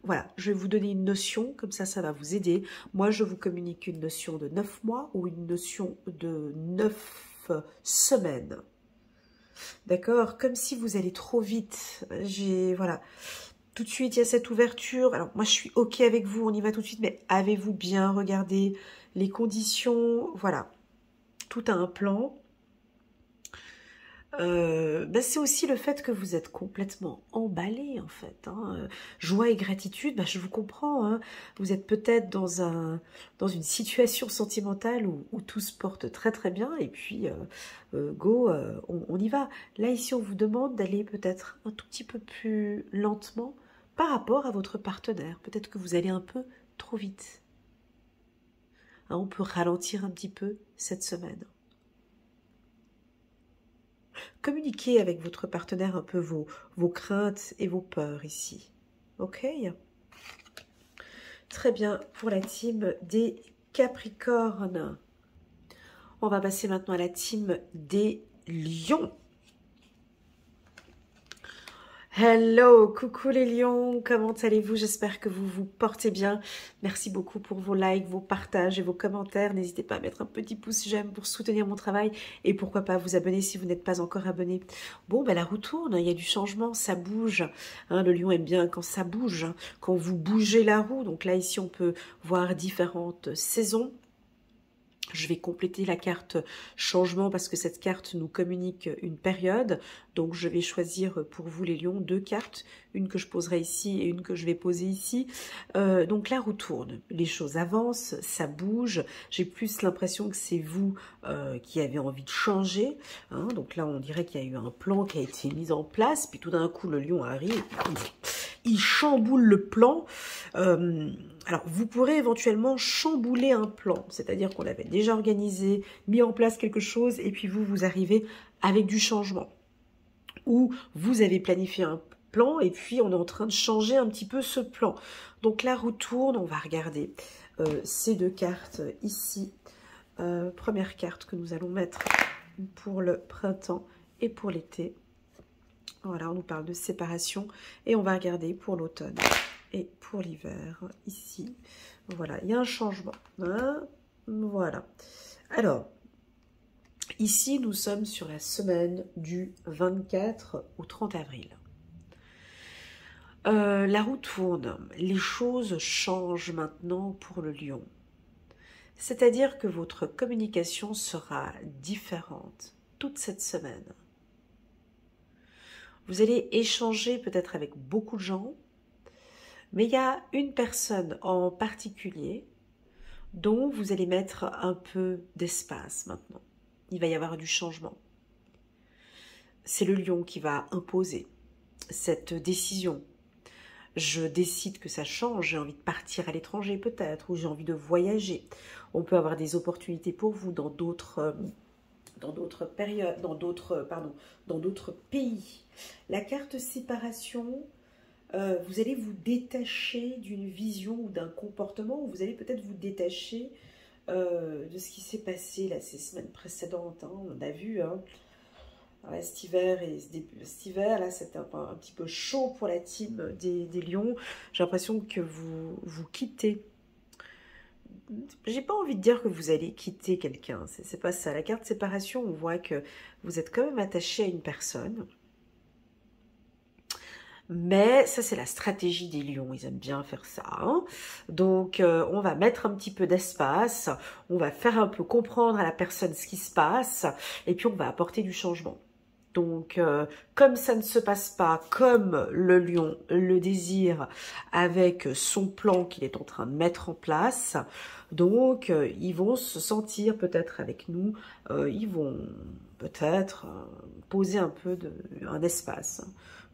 Voilà, je vais vous donner une notion, comme ça va vous aider. Moi je vous communique une notion de 9 mois ou une notion de 9 semaines, d'accord? Comme si vous allez trop vite, voilà. Tout de suite, il y a cette ouverture. Alors, moi, je suis OK avec vous, on y va tout de suite, mais avez-vous bien regardé les conditions? Voilà, tout a un plan. C'est aussi le fait que vous êtes complètement emballé, en fait. Hein. Joie et gratitude, je vous comprends. Hein. Vous êtes peut-être dans une situation sentimentale où tout se porte très très bien, et puis, go, on y va. Là, ici, on vous demande d'aller peut-être un tout petit peu plus lentement, par rapport à votre partenaire. Peut-être que vous allez un peu trop vite. Hein, on peut ralentir un petit peu cette semaine. Communiquez avec votre partenaire un peu vos craintes et vos peurs ici. Ok? Très bien pour la team des Capricornes. On va passer maintenant à la team des Lions. Hello, coucou les lions, comment allez-vous? J'espère que vous vous portez bien. Merci beaucoup pour vos likes, vos partages et vos commentaires. N'hésitez pas à mettre un petit pouce j'aime pour soutenir mon travail et pourquoi pas vous abonner si vous n'êtes pas encore abonné. Bon, la roue tourne, il y a du changement, ça bouge. Hein, le lion aime bien quand ça bouge, hein, quand vous bougez la roue. Donc là, ici, on peut voir différentes saisons. Je vais compléter la carte changement parce que cette carte nous communique une période. Donc, je vais choisir pour vous les lions 2 cartes. Une que je poserai ici et une que je vais poser ici. Donc, la roue tourne. Les choses avancent, ça bouge. J'ai plus l'impression que c'est vous qui avez envie de changer. Hein. Donc là, on dirait qu'il y a eu un plan qui a été mis en place. Puis tout d'un coup, le lion arrive. Il chamboule le plan. Alors, vous pourrez éventuellement chambouler un plan, c'est-à-dire qu'on avait déjà organisé, mis en place quelque chose, et puis vous arrivez avec du changement. Ou vous avez planifié un plan, et puis on est en train de changer un petit peu ce plan. Donc, la roue tourne, on va regarder ces 2 cartes ici. Première carte que nous allons mettre pour le printemps et pour l'été. Voilà, on nous parle de séparation et on va regarder pour l'automne et pour l'hiver ici. Voilà, il y a un changement. Hein, voilà. Alors, ici, nous sommes sur la semaine du 24 au 30 avril. La roue tourne. Les choses changent maintenant pour le lion. C'est-à-dire que votre communication sera différente toute cette semaine. Vous allez échanger peut-être avec beaucoup de gens, mais il y a une personne en particulier dont vous allez mettre un peu d'espace maintenant. Il va y avoir du changement. C'est le lion qui va imposer cette décision. Je décide que ça change, j'ai envie de partir à l'étranger peut-être, ou j'ai envie de voyager. On peut avoir des opportunités pour vous dans d'autres périodes, dans d'autres pays. La carte séparation, vous allez vous détacher d'une vision ou d'un comportement, ou vous allez peut-être vous détacher de ce qui s'est passé là, ces semaines précédentes. Hein. On a vu cet hiver, là, c'était un petit peu chaud pour la team des lions. J'ai l'impression que vous quittez. J'ai pas envie de dire que vous allez quitter quelqu'un, c'est pas ça. La carte séparation, on voit que vous êtes quand même attaché à une personne. Mais ça, c'est la stratégie des lions, ils aiment bien faire ça. Hein. Donc, on va mettre un petit peu d'espace, on va faire un peu comprendre à la personne ce qui se passe, et puis on va apporter du changement. Donc, comme ça ne se passe pas comme le lion le désire avec son plan qu'il est en train de mettre en place, donc ils vont se sentir peut-être avec nous, ils vont peut-être poser un peu un espace,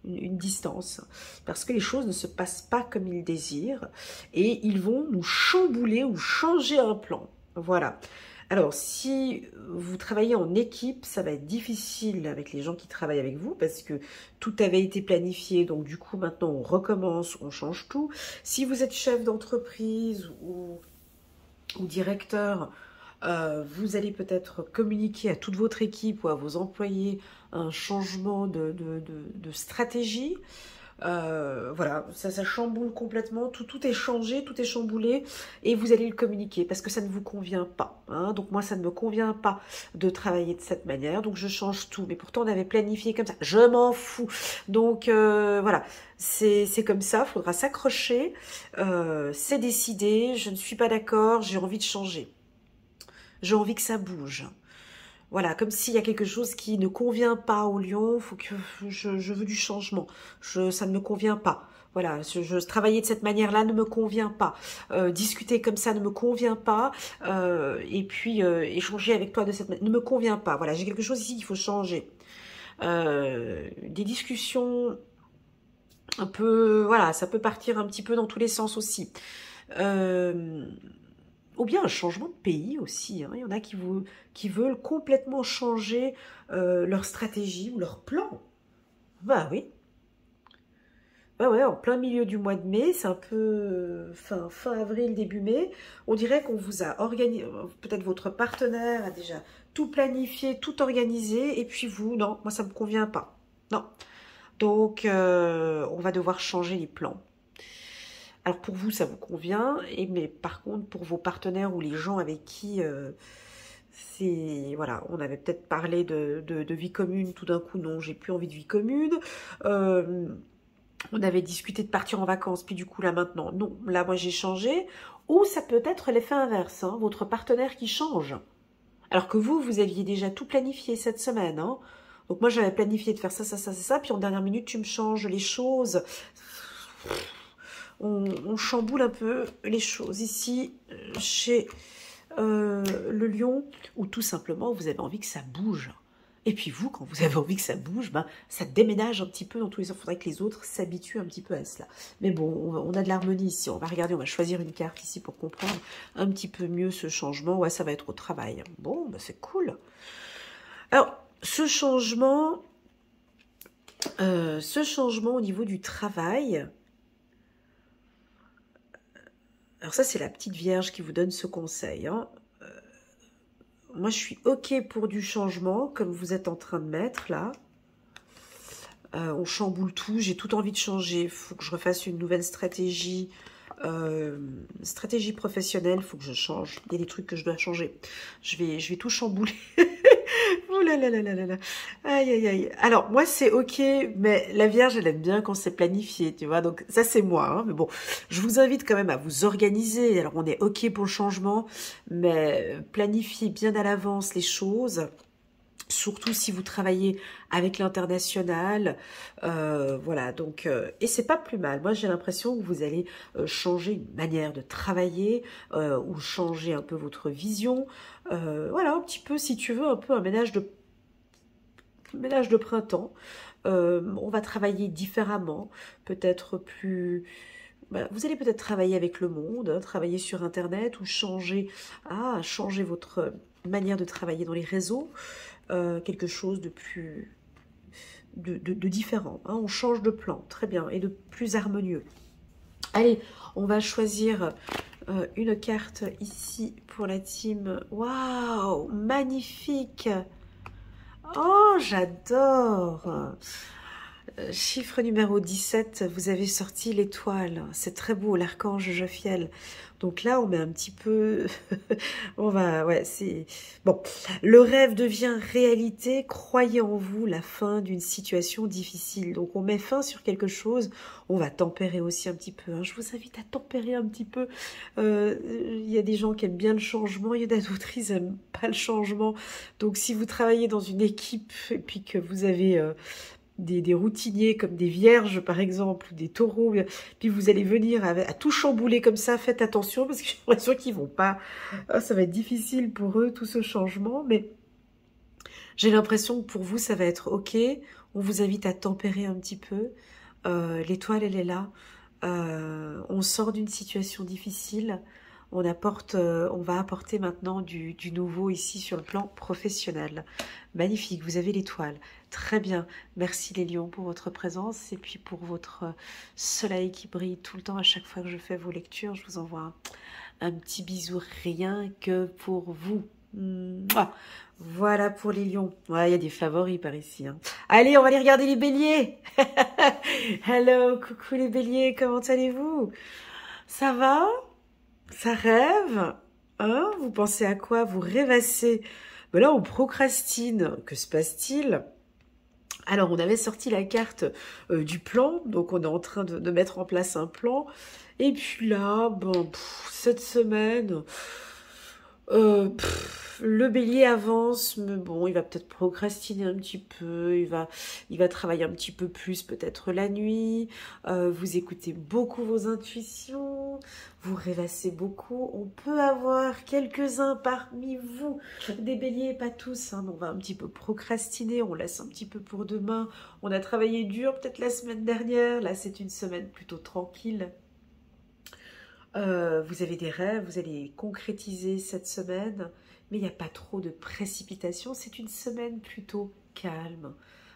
une distance, parce que les choses ne se passent pas comme ils désirent et ils vont nous chambouler ou changer un plan. Voilà. Alors, si vous travaillez en équipe, ça va être difficile avec les gens qui travaillent avec vous parce que tout avait été planifié. Donc, du coup, maintenant, on recommence, on change tout. Si vous êtes chef d'entreprise ou directeur, vous allez peut-être communiquer à toute votre équipe ou à vos employés un changement de stratégie. Voilà, ça chamboule complètement, tout est changé, tout est chamboulé et vous allez le communiquer parce que ça ne vous convient pas. Hein. Donc moi, ça ne me convient pas de travailler de cette manière, donc je change tout. Mais pourtant, on avait planifié comme ça, je m'en fous. Donc voilà, c'est comme ça, il faudra s'accrocher, c'est décidé, je ne suis pas d'accord, j'ai envie de changer. J'ai envie que ça bouge. Voilà, comme s'il y a quelque chose qui ne convient pas au lion, faut que je veux du changement. Ça ne me convient pas. Voilà, travailler de cette manière-là ne me convient pas. Discuter comme ça ne me convient pas. Et puis échanger avec toi de cette manière ne me convient pas. Voilà, j'ai quelque chose ici qu'il faut changer. Des discussions un peu, voilà, ça peut partir un petit peu dans tous les sens aussi. Ou bien un changement de pays aussi. Hein. Il y en a qui veulent complètement changer leur stratégie ou leur plan. Bah oui. Bah ouais, en plein milieu du mois de mai, c'est un peu fin avril, début mai. On dirait qu'on vous a organisé, peut-être votre partenaire a déjà tout planifié, tout organisé, et puis vous, non, moi ça ne me convient pas. Non. Donc, on va devoir changer les plans. Alors pour vous, ça vous convient, mais par contre, pour vos partenaires ou les gens avec qui, voilà, on avait peut-être parlé de vie commune, tout d'un coup, non, j'ai plus envie de vie commune. On avait discuté de partir en vacances, puis du coup là maintenant, non, là moi j'ai changé. Ou ça peut être l'effet inverse, hein, votre partenaire qui change. Alors que vous, vous aviez déjà tout planifié cette semaine. Hein. Donc moi j'avais planifié de faire ça, ça, ça, ça, puis en dernière minute tu me changes les choses. On chamboule un peu les choses ici chez le lion, ou tout simplement vous avez envie que ça bouge. Et puis vous, quand vous avez envie que ça bouge, ben, ça déménage un petit peu dans tous les sens. Il faudrait que les autres s'habituent un petit peu à cela. Mais bon, on a de l'harmonie ici. On va regarder, on va choisir une carte ici pour comprendre un petit peu mieux ce changement. Ouais, ça va être au travail. Bon, ben, c'est cool. Alors, ce changement au niveau du travail... Alors ça, c'est la petite Vierge qui vous donne ce conseil. Hein. Moi, je suis OK pour du changement, comme vous êtes en train de mettre, là. On chamboule tout, j'ai tout envie de changer. Il faut que je refasse une nouvelle stratégie. Stratégie professionnelle, il faut que je change. Il y a des trucs que je dois changer. Je vais tout chambouler. Ouh là là là là là là. Aïe aïe aïe. Alors moi c'est ok, mais la Vierge elle aime bien quand c'est planifié, tu vois. Donc ça c'est moi. Hein. Mais bon, je vous invite quand même à vous organiser. Alors on est ok pour le changement, mais planifiez bien à l'avance les choses. Surtout si vous travaillez avec l'international, voilà, donc, et c'est pas plus mal. Moi, j'ai l'impression que vous allez changer une manière de travailler, ou changer un peu votre vision, voilà, un petit peu, si tu veux, un peu un ménage de printemps. On va travailler différemment, peut-être plus... Voilà, vous allez peut-être travailler avec le monde, hein, travailler sur Internet, ou changer votre manière de travailler dans les réseaux. Quelque chose de plus de différent. Hein. On change de plan, très bien, et de plus harmonieux. Allez, on va choisir une carte ici pour la team. Waouh, magnifique. Oh, j'adore. Chiffre numéro 17, vous avez sorti l'étoile. C'est très beau, l'archange Jophiel. Donc là, on met un petit peu... on va... Ouais, c'est... Bon, le rêve devient réalité. Croyez en vous, la fin d'une situation difficile. Donc on met fin sur quelque chose. On va tempérer aussi un petit peu. Hein. Je vous invite à tempérer un petit peu. Il y a des gens qui aiment bien le changement. Il y en a d'autres, ils n'aiment pas le changement. Donc si vous travaillez dans une équipe et puis que vous avez... des routiniers comme des vierges par exemple, ou des taureaux, puis vous allez venir à tout chambouler comme ça, faites attention parce que j'ai l'impression qu'ils vont pas, ça va être difficile pour eux tout ce changement, mais j'ai l'impression que pour vous ça va être ok. On vous invite à tempérer un petit peu, l'étoile elle est là, on sort d'une situation difficile, on va apporter maintenant du nouveau ici sur le plan professionnel. Magnifique, vous avez l'étoile. Très bien. Merci les lions pour votre présence et puis pour votre soleil qui brille tout le temps à chaque fois que je fais vos lectures. Je vous envoie un petit bisou rien que pour vous. Mouah. Voilà pour les lions. Ouais, il y a des favoris par ici. Hein. Allez, on va aller regarder les béliers. Hello, coucou les béliers, comment allez-vous? Ça va? Ça rêve? Hein? Vous pensez à quoi? Vous rêvassez? Mais là, on procrastine. Que se passe-t-il? Alors, on avait sorti la carte du plan. Donc, on est en train de mettre en place un plan. Et puis là, bon, cette semaine... le bélier avance, mais bon, il va peut-être procrastiner un petit peu, il va travailler un petit peu plus peut-être la nuit, vous écoutez beaucoup vos intuitions, vous rêvassez beaucoup, on peut avoir quelques-uns parmi vous, des béliers, pas tous, hein, mais on va un petit peu procrastiner, on laisse un petit peu pour demain, on a travaillé dur peut-être la semaine dernière, là c'est une semaine plutôt tranquille. Vous avez des rêves, vous allez concrétiser cette semaine, mais il n'y a pas trop de précipitation. C'est une semaine plutôt calme.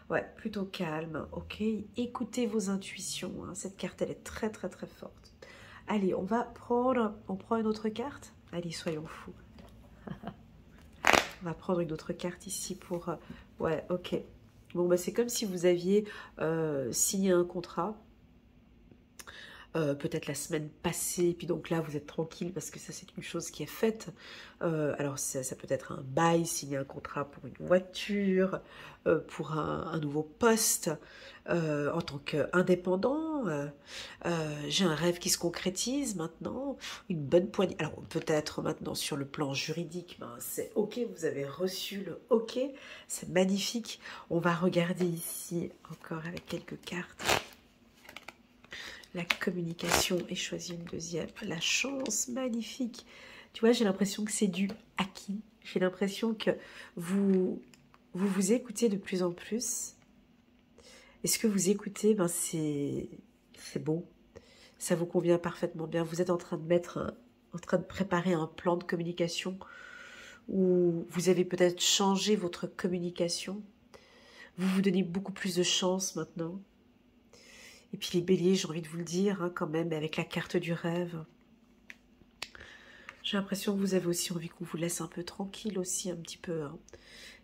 Ouais, plutôt calme, ok. Écoutez vos intuitions. Hein. Cette carte, elle est très, très, très forte. Allez, on prend une autre carte. Allez, soyons fous. On va prendre une autre carte ici pour... ouais, ok. Bon, bah, c'est comme si vous aviez signé un contrat. peut-être la semaine passée, puis donc là vous êtes tranquille parce que ça c'est une chose qui est faite. Alors ça peut être un bail, signer un contrat pour une voiture, pour un nouveau poste, en tant qu'indépendant. J'ai un rêve qui se concrétise maintenant, une bonne poignée. Alors peut-être maintenant sur le plan juridique, ben, c'est ok, vous avez reçu le ok, c'est magnifique. On va regarder ici encore avec quelques cartes. La communication, et choisis une deuxième. La chance, magnifique. Tu vois, j'ai l'impression que c'est du acquis. J'ai l'impression que vous écoutez de plus en plus. Et ce que vous écoutez, ben c'est beau. Ça vous convient parfaitement bien. Vous êtes en train de préparer un plan de communication où vous avez peut-être changé votre communication. Vous vous donnez beaucoup plus de chance maintenant. Et puis les béliers, j'ai envie de vous le dire, hein, quand même, avec la carte du rêve. J'ai l'impression que vous avez aussi envie qu'on vous laisse un peu tranquille aussi, un petit peu. Hein.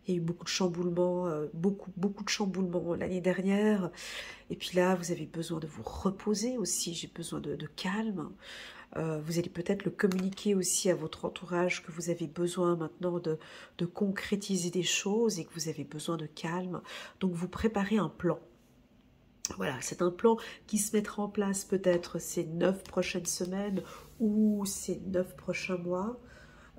Il y a eu beaucoup de chamboulements, beaucoup de chamboulements l'année dernière. Et puis là, vous avez besoin de vous reposer aussi. J'ai besoin de calme. Vous allez peut-être le communiquer aussi à votre entourage que vous avez besoin maintenant de concrétiser des choses et que vous avez besoin de calme. Donc vous préparez un plan. Voilà, c'est un plan qui se mettra en place peut-être ces 9 prochaines semaines ou ces 9 prochains mois.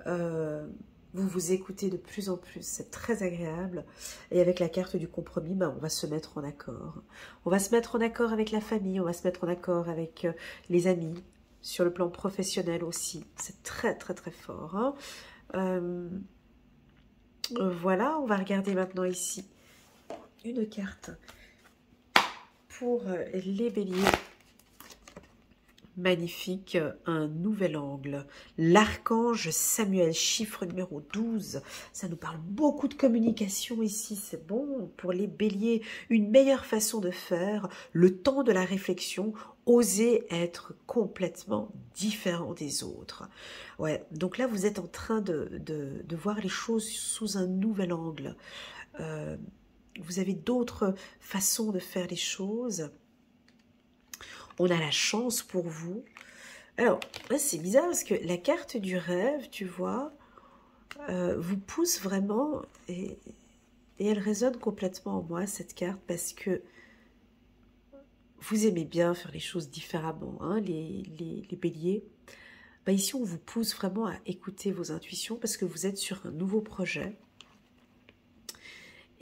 Vous vous écoutez de plus en plus, c'est très agréable. Et avec la carte du compromis, ben, on va se mettre en accord. On va se mettre en accord avec la famille, on va se mettre en accord avec les amis, sur le plan professionnel aussi. C'est très très très fort. Hein. Voilà, on va regarder maintenant ici une carte pour les béliers. Magnifique, un nouvel angle. L'archange Samuel, chiffre numéro 12. Ça nous parle beaucoup de communication ici, c'est bon. Pour les béliers, une meilleure façon de faire, le temps de la réflexion, oser être complètement différent des autres. Ouais, donc là, vous êtes en train de voir les choses sous un nouvel angle. Vous avez d'autres façons de faire les choses. On a la chance pour vous. Alors, c'est bizarre parce que la carte du rêve, tu vois, vous pousse vraiment et elle résonne complètement en moi, cette carte, parce que vous aimez bien faire les choses différemment, hein, les béliers. Bah, ici, on vous pousse vraiment à écouter vos intuitions parce que vous êtes sur un nouveau projet.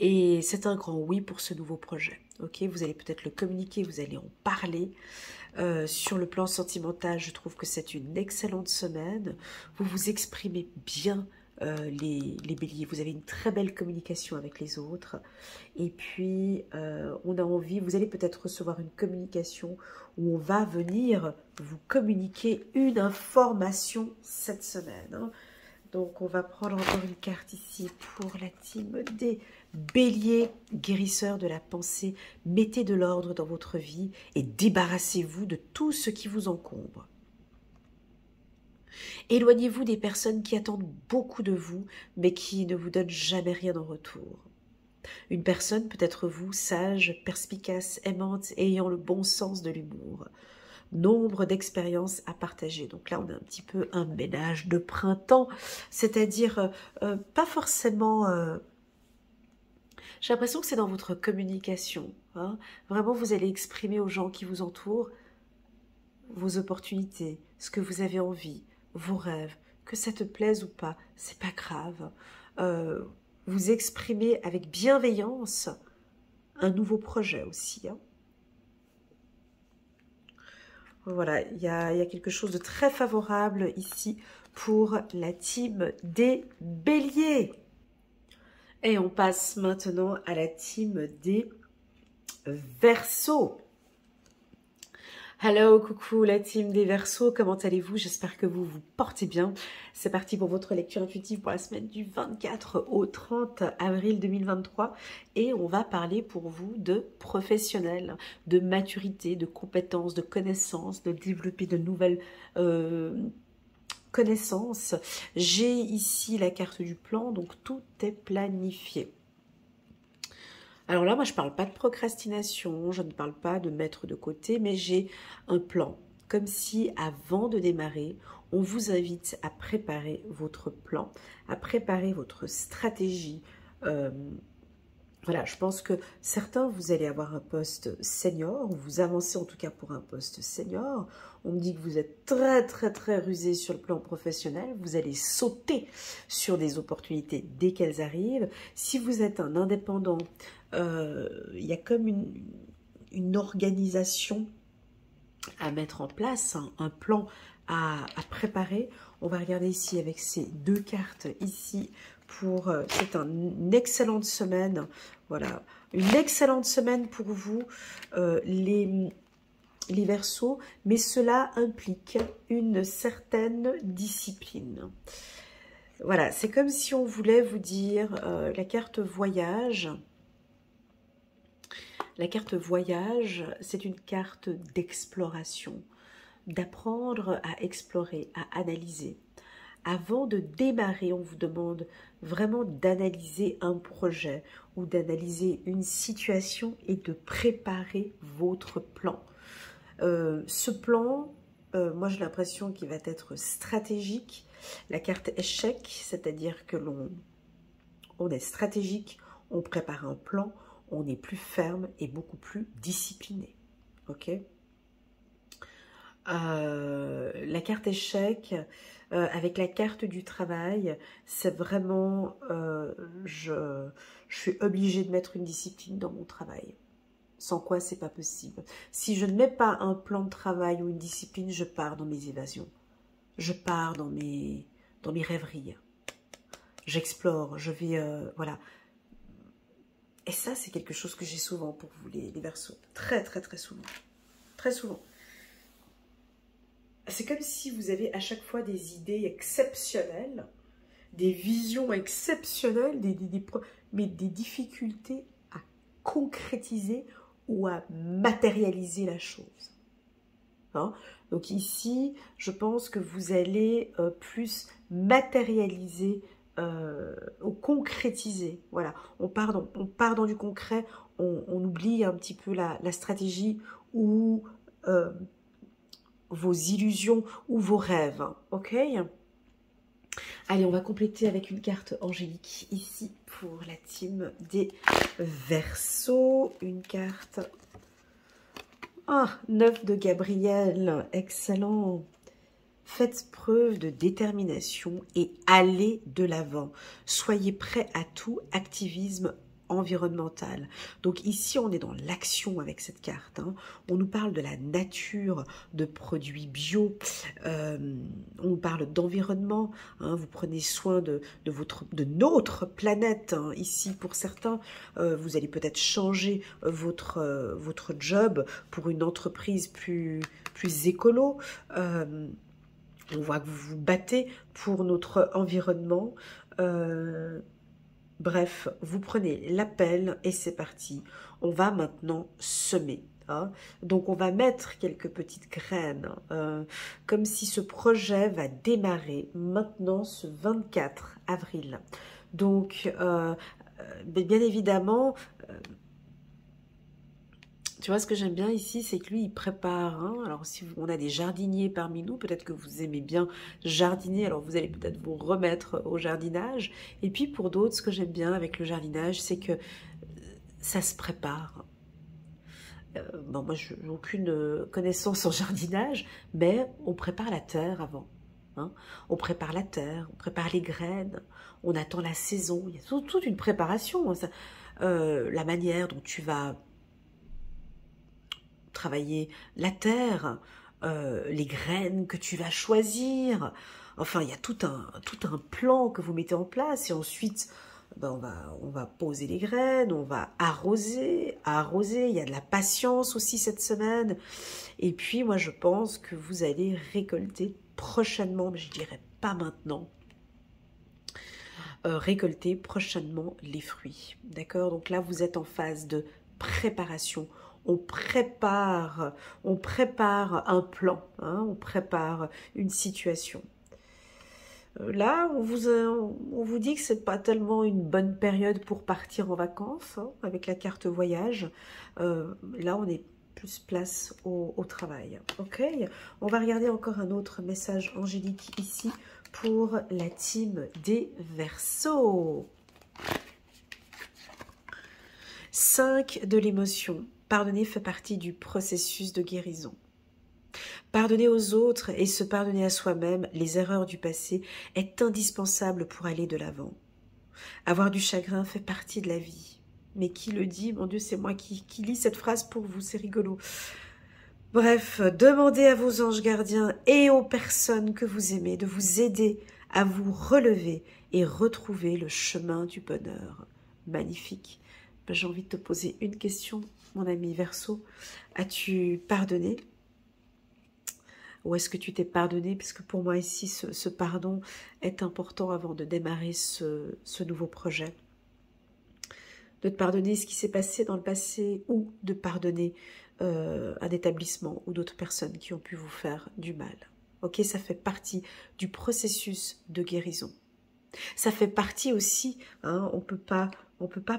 Et c'est un grand oui pour ce nouveau projet. Ok, vous allez peut-être le communiquer, vous allez en parler. Sur le plan sentimental, je trouve que c'est une excellente semaine. Vous vous exprimez bien, les béliers. Vous avez une très belle communication avec les autres. Et puis, on a envie, vous allez peut-être recevoir une communication où on va venir vous communiquer une information cette semaine. Hein. Donc, on va prendre encore une carte ici pour la team des béliers, guérisseurs de la pensée. Mettez de l'ordre dans votre vie et débarrassez-vous de tout ce qui vous encombre. Éloignez-vous des personnes qui attendent beaucoup de vous, mais qui ne vous donnent jamais rien en retour. Une personne peut être vous, sage, perspicace, aimante et ayant le bon sens de l'humour. Nombre d'expériences à partager. Donc là, on a un petit peu un ménage de printemps, c'est-à-dire pas forcément... j'ai l'impression que c'est dans votre communication. Hein. Vraiment, vous allez exprimer aux gens qui vous entourent vos opportunités, ce que vous avez envie, vos rêves, que ça te plaise ou pas, c'est pas grave. Vous exprimez avec bienveillance un nouveau projet aussi. Hein. Voilà, il y a quelque chose de très favorable ici pour la team des béliers. Et on passe maintenant à la team des verseaux. Hello, coucou la team des verseaux, comment allez-vous? J'espère que vous vous portez bien. C'est parti pour votre lecture intuitive pour la semaine du 24 au 30 avril 2023. Et on va parler pour vous de professionnels, de maturité, de compétences, de connaissances, de développer de nouvelles connaissances. J'ai ici la carte du plan, donc tout est planifié. Alors là, moi, je ne parle pas de procrastination, je ne parle pas de mettre de côté, mais j'ai un plan. comme si avant de démarrer, on vous invite à préparer votre plan, à préparer votre stratégie. Voilà, je pense que certains, vous allez avoir un poste senior, ou vous avancez en tout cas pour un poste senior. On me dit que vous êtes très rusé sur le plan professionnel. Vous allez sauter sur des opportunités dès qu'elles arrivent. Si vous êtes un indépendant, il y a comme une organisation à mettre en place, un plan à préparer. On va regarder ici avec ces deux cartes ici. C'est une excellente semaine, voilà, une excellente semaine pour vous, les Verseaux, mais cela implique une certaine discipline. Voilà, c'est comme si on voulait vous dire la carte voyage. La carte voyage, c'est une carte d'exploration, d'apprendre à explorer, à analyser. Avant de démarrer, on vous demande vraiment d'analyser un projet ou d'analyser une situation et de préparer votre plan. Ce plan, moi j'ai l'impression qu'il va être stratégique. La carte échec, c'est-à-dire que on est stratégique, on prépare un plan, on est plus ferme et beaucoup plus discipliné. Ok ? La carte échec, avec la carte du travail, c'est vraiment, je suis obligée de mettre une discipline dans mon travail. Sans quoi, c'est pas possible. Si je ne mets pas un plan de travail ou une discipline, je pars dans mes évasions. Je pars dans mes rêveries. J'explore, je vais, voilà. Et ça, c'est quelque chose que j'ai souvent pour vous, les Verseaux. Très souvent. Très souvent. C'est comme si vous avez à chaque fois des idées exceptionnelles, des visions exceptionnelles, mais des difficultés à concrétiser ou à matérialiser la chose. Hein? Donc ici, je pense que vous allez plus matérialiser ou concrétiser. Voilà, on part dans du concret, on oublie un petit peu la stratégie ou vos illusions ou vos rêves, ok? Allez, on va compléter avec une carte angélique ici pour la team des Verseaux. Une carte... Ah, 9 de Gabriel, excellent. Faites preuve de détermination et allez de l'avant. Soyez prêts à tout, activisme environnemental. Donc ici, on est dans l'action avec cette carte. Hein. On nous parle de la nature, de produits bio, on nous parle d'environnement. Hein. Vous prenez soin de notre planète. Hein. Ici, pour certains, vous allez peut-être changer votre job pour une entreprise plus écolo. On voit que vous vous battez pour notre environnement. Bref, vous prenez l'appel et c'est parti. On va maintenant semer. Hein. Donc, on va mettre quelques petites graines, comme si ce projet va démarrer maintenant ce 24 avril. Donc, bien évidemment... Tu vois, ce que j'aime bien ici, c'est que lui, il prépare. Hein. Alors, si on a des jardiniers parmi nous, peut-être que vous aimez bien jardiner. Alors, vous allez peut-être vous remettre au jardinage. Et puis, pour d'autres, ce que j'aime bien avec le jardinage, c'est que ça se prépare. Bon, moi, je n'ai aucune connaissance en jardinage, mais on prépare la terre avant. Hein. On prépare la terre, on prépare les graines, on attend la saison. Il y a toute une préparation. Hein. La manière dont tu vas... travailler la terre, les graines que tu vas choisir. Enfin, il y a tout un plan que vous mettez en place. Et ensuite, ben, on va poser les graines, on va arroser. Il y a de la patience aussi cette semaine. Et puis, moi, je pense que vous allez récolter prochainement, mais je dirais pas maintenant, récolter prochainement les fruits. D'accord? Donc là, vous êtes en phase de préparation. On prépare un plan, hein, on prépare une situation. Là, on vous dit que c'est pas tellement une bonne période pour partir en vacances, hein, avec la carte voyage. Là, on est plus place au travail. Ok, on va regarder encore un autre message angélique ici pour la team des Verseaux. 5 de l'émotion. Pardonner fait partie du processus de guérison. Pardonner aux autres et se pardonner à soi-même les erreurs du passé est indispensable pour aller de l'avant. Avoir du chagrin fait partie de la vie. Mais qui le dit? Mon Dieu, c'est moi qui lis cette phrase pour vous, c'est rigolo. Bref, demandez à vos anges gardiens et aux personnes que vous aimez de vous aider à vous relever et retrouver le chemin du bonheur. Magnifique. J'ai envie de te poser une question, mon ami Verseau. As-tu pardonné? Ou est-ce que tu t'es pardonné? Parce que pour moi ici, ce pardon est important avant de démarrer ce nouveau projet. De te pardonner ce qui s'est passé dans le passé ou de pardonner un établissement ou d'autres personnes qui ont pu vous faire du mal. Ok, ça fait partie du processus de guérison. Ça fait partie aussi, hein, on peut pas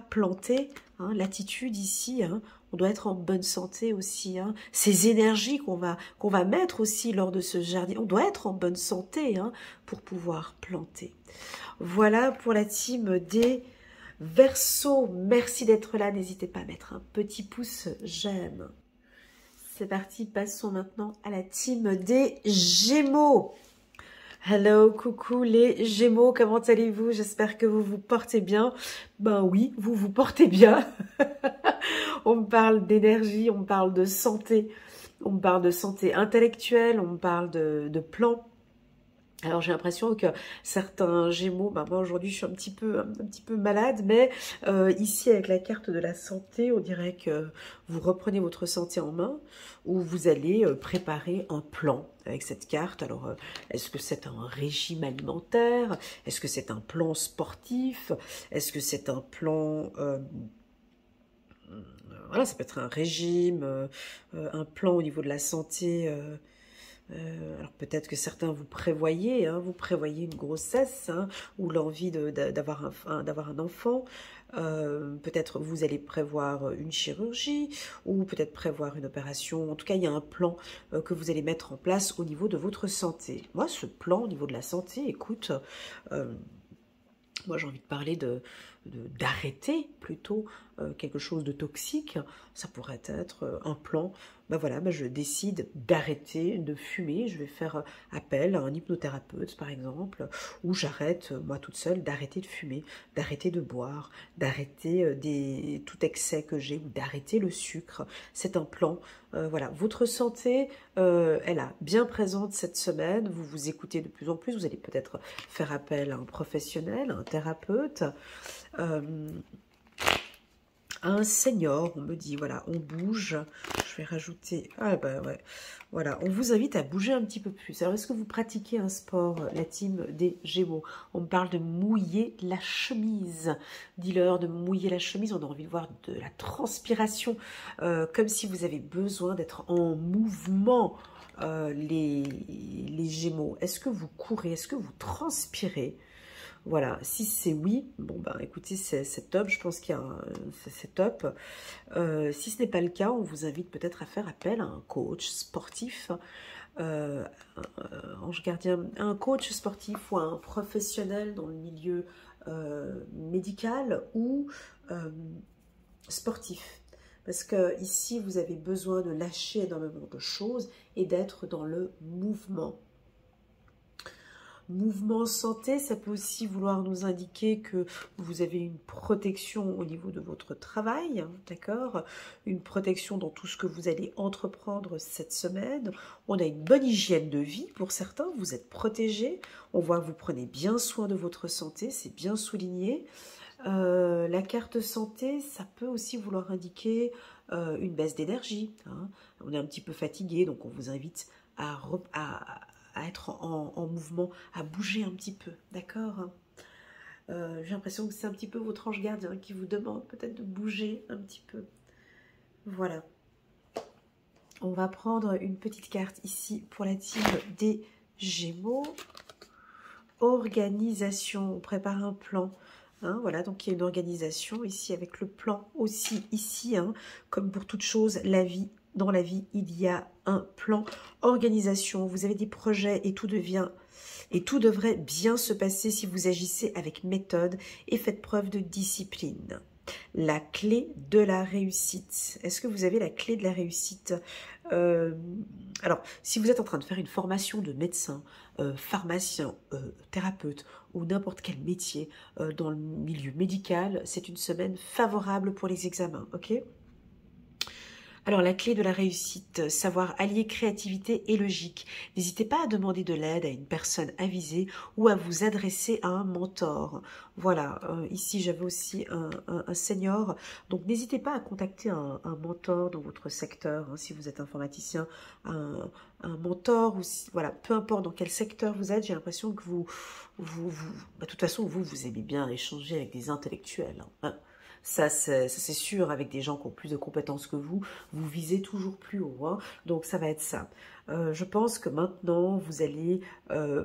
planter hein, l'attitude ici, hein, on doit être en bonne santé aussi. Hein, ces énergies qu'on va mettre aussi lors de ce jardin, on doit être en bonne santé hein, pour pouvoir planter. Voilà pour la team des Verseaux. Merci d'être là, n'hésitez pas à mettre un petit pouce j'aime. C'est parti, passons maintenant à la team des Gémeaux. Hello, coucou les Gémeaux, comment allez-vous? J'espère que vous vous portez bien. Ben oui, vous vous portez bien. On me parle d'énergie, on me parle de santé, on me parle de santé intellectuelle, on me parle de plan. Alors j'ai l'impression que certains Gémeaux, ben moi aujourd'hui je suis un petit peu malade, mais ici avec la carte de la santé, on dirait que vous reprenez votre santé en main ou vous allez préparer un plan avec cette carte. Alors est-ce que c'est un régime alimentaire? Est-ce que c'est un plan sportif? Est-ce que c'est un plan... voilà, ça peut être un régime, un plan au niveau de la santé... alors peut-être que certains vous prévoyez une grossesse hein, ou l'envie d'avoir un enfant. Peut-être vous allez prévoir une chirurgie ou peut-être prévoir une opération. En tout cas, il y a un plan que vous allez mettre en place au niveau de votre santé. Moi, ce plan au niveau de la santé, écoute, moi j'ai envie de parler d'arrêter plutôt quelque chose de toxique. Ça pourrait être un plan, ben voilà, ben je décide d'arrêter de fumer, je vais faire appel à un hypnothérapeute par exemple, ou j'arrête moi toute seule d'arrêter de fumer, d'arrêter de boire, d'arrêter tout excès que j'ai, ou d'arrêter le sucre. C'est un plan, voilà, votre santé, elle est bien présente cette semaine, vous vous écoutez de plus en plus, vous allez peut-être faire appel à un professionnel, à un thérapeute, un senior, on me dit, voilà, on bouge, je vais rajouter, ah bah ouais, voilà, on vous invite à bouger un petit peu plus. Alors, est-ce que vous pratiquez un sport, la team des Gémeaux? On me parle de mouiller la chemise, dis-leur de mouiller la chemise, on a envie de voir de la transpiration, comme si vous avez besoin d'être en mouvement, les Gémeaux. Est-ce que vous courez? Est-ce que vous transpirez? Voilà, si c'est oui, bon ben écoutez, c'est top, je pense qu'il y a c'est top. Si ce n'est pas le cas, on vous invite peut-être à faire appel à un coach sportif, ange gardien, un coach sportif ou un professionnel dans le milieu médical ou sportif. Parce que ici, vous avez besoin de lâcher énormément de choses et d'être dans le mouvement. Mouvement santé, ça peut aussi vouloir nous indiquer que vous avez une protection au niveau de votre travail, d'accord? Une protection dans tout ce que vous allez entreprendre cette semaine. On a une bonne hygiène de vie pour certains, vous êtes protégés. On voit que vous prenez bien soin de votre santé, c'est bien souligné. La carte santé, ça peut aussi vouloir indiquer une baisse d'énergie. Hein. On est un petit peu fatigué, donc on vous invite à être en mouvement, à bouger un petit peu, d'accord? J'ai l'impression que c'est un petit peu votre ange gardien qui vous demande peut-être de bouger un petit peu. Voilà. On va prendre une petite carte ici pour la team des Gémeaux. Organisation, on prépare un plan. Hein, voilà, donc il y a une organisation ici avec le plan aussi ici, hein, comme pour toute chose, la vie dans la vie, il y a un plan, organisation, vous avez des projets et tout devrait bien se passer si vous agissez avec méthode et faites preuve de discipline. La clé de la réussite. Est-ce que vous avez la clé de la réussite? Alors, si vous êtes en train de faire une formation de médecin, pharmacien, thérapeute ou n'importe quel métier dans le milieu médical, c'est une semaine favorable pour les examens, ok? Alors, la clé de la réussite, savoir allier créativité et logique. N'hésitez pas à demander de l'aide à une personne avisée ou à vous adresser à un mentor. Voilà, ici j'avais aussi un senior, donc n'hésitez pas à contacter un mentor dans votre secteur, hein, si vous êtes informaticien, un mentor, ou si, voilà, peu importe dans quel secteur vous êtes, j'ai l'impression que de toute façon, vous aimez bien échanger avec des intellectuels, hein. Ça c'est sûr, avec des gens qui ont plus de compétences que vous visez toujours plus haut, hein, donc ça va être ça. Je pense que maintenant, vous allez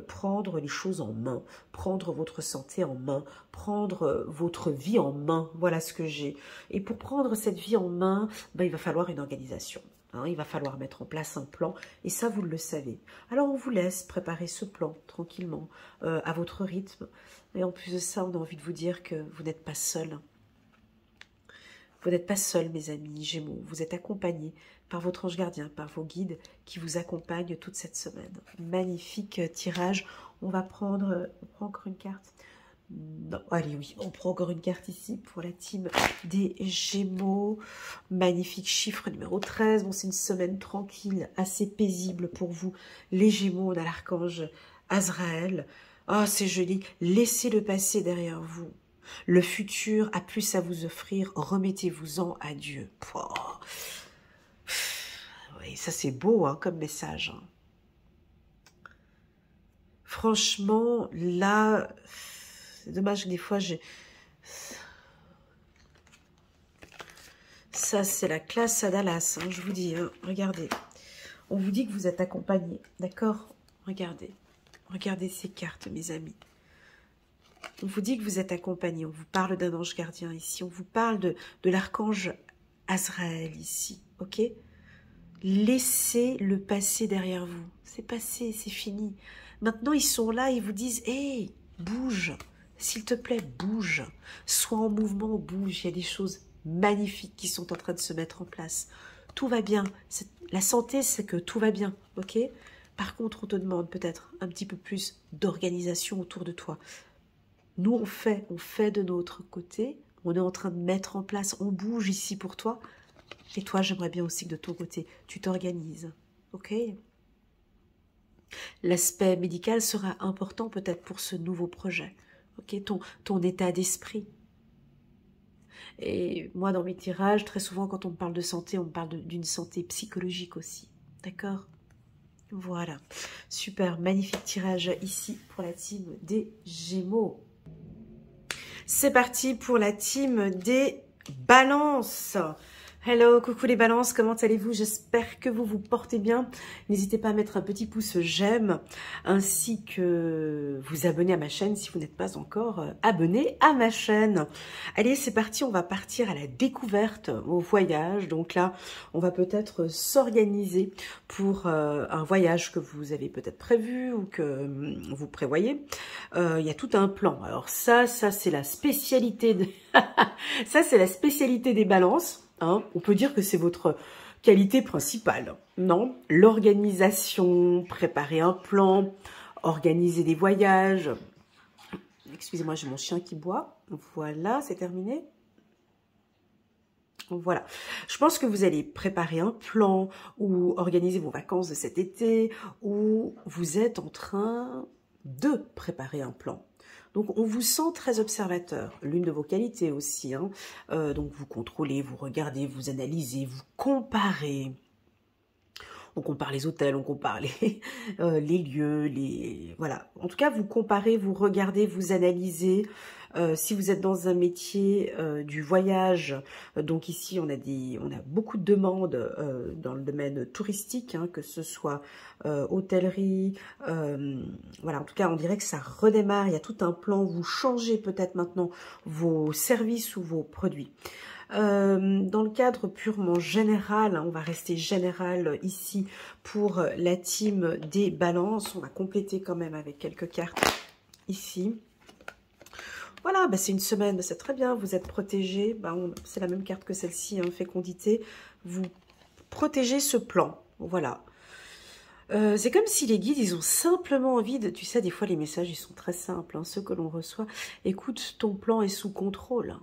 prendre les choses en main, prendre votre santé en main, prendre votre vie en main, voilà ce que j'ai. Et pour prendre cette vie en main, ben, il va falloir une organisation. Hein, il va falloir mettre en place un plan, et ça, vous le savez. Alors, on vous laisse préparer ce plan tranquillement, à votre rythme. Et en plus de ça, on a envie de vous dire que vous n'êtes pas seul. Vous n'êtes pas seul, mes amis Gémeaux. Vous êtes accompagnés par votre ange gardien, par vos guides qui vous accompagnent toute cette semaine. Magnifique tirage. On va prendre... On prend encore une carte? Non, allez, oui. On prend encore une carte ici pour la team des Gémeaux. Magnifique chiffre numéro 13. Bon, c'est une semaine tranquille, assez paisible pour vous. Les Gémeaux, on a l'archange Azraël. Oh, c'est joli. Laissez le passé derrière vous. Le futur a plus à vous offrir, remettez-vous-en à Dieu. Oh. Oui, ça c'est beau, hein, comme message. Franchement, là, c'est dommage que des fois j'ai... Ça c'est la classe à Dallas, hein, je vous dis, hein, regardez. On vous dit que vous êtes accompagné, d'accord? Regardez, regardez ces cartes, mes amis. On vous dit que vous êtes accompagné, on vous parle d'un ange gardien ici, on vous parle de l'archange Azraël ici, ok? Laissez le passé derrière vous, c'est passé, c'est fini. Maintenant, ils sont là, ils vous disent, hé, bouge, s'il te plaît, bouge. Sois en mouvement, bouge, il y a des choses magnifiques qui sont en train de se mettre en place. Tout va bien, la santé, c'est que tout va bien, ok? Par contre, on te demande peut-être un petit peu plus d'organisation autour de toi. Nous, on fait de notre côté, on est en train de mettre en place, on bouge ici pour toi. Et toi, j'aimerais bien aussi que de ton côté, tu t'organises, ok? L'aspect médical sera important peut-être pour ce nouveau projet, ok? Ton état d'esprit. Et moi, dans mes tirages, très souvent, quand on me parle de santé, on me parle d'une santé psychologique aussi, d'accord? Voilà, super, magnifique tirage ici pour la team des Gémeaux. C'est parti pour la team des Balances. Hello, coucou les balances, comment allez-vous? J'espère que vous vous portez bien. N'hésitez pas à mettre un petit pouce j'aime, ainsi que vous abonner à ma chaîne si vous n'êtes pas encore abonné à ma chaîne. Allez, c'est parti, on va partir à la découverte, au voyage. Donc là, on va peut-être s'organiser pour un voyage que vous avez peut-être prévu ou que vous prévoyez. Il y a tout un plan. Alors ça c'est la spécialité de... ça, c'est la spécialité des balances. Hein, on peut dire que c'est votre qualité principale, non? L'organisation, préparer un plan, organiser des voyages. Excusez-moi, j'ai mon chien qui boit. Voilà, c'est terminé. Voilà. Je pense que vous allez préparer un plan ou organiser vos vacances de cet été, ou vous êtes en train de préparer un plan. Donc, on vous sent très observateur, l'une de vos qualités aussi. Hein. Donc, vous contrôlez, vous regardez, vous analysez, vous comparez. On compare les hôtels, on compare les lieux, voilà. En tout cas, vous comparez, vous regardez, vous analysez. Si vous êtes dans un métier du voyage, donc ici on a beaucoup de demandes dans le domaine touristique, hein, que ce soit hôtellerie, voilà, en tout cas on dirait que ça redémarre, il y a tout un plan, vous changez peut-être maintenant vos services ou vos produits. Dans le cadre purement général, hein, on va rester général ici pour la team des balances. On va compléter quand même avec quelques cartes ici. Voilà, bah c'est une semaine, bah c'est très bien, vous êtes protégés. Bah c'est la même carte que celle-ci, hein, fécondité. Vous protégez ce plan, voilà. C'est comme si les guides, ils ont simplement envie de... Tu sais, des fois, les messages, ils sont très simples, hein, ceux que l'on reçoit. Écoute, ton plan est sous contrôle.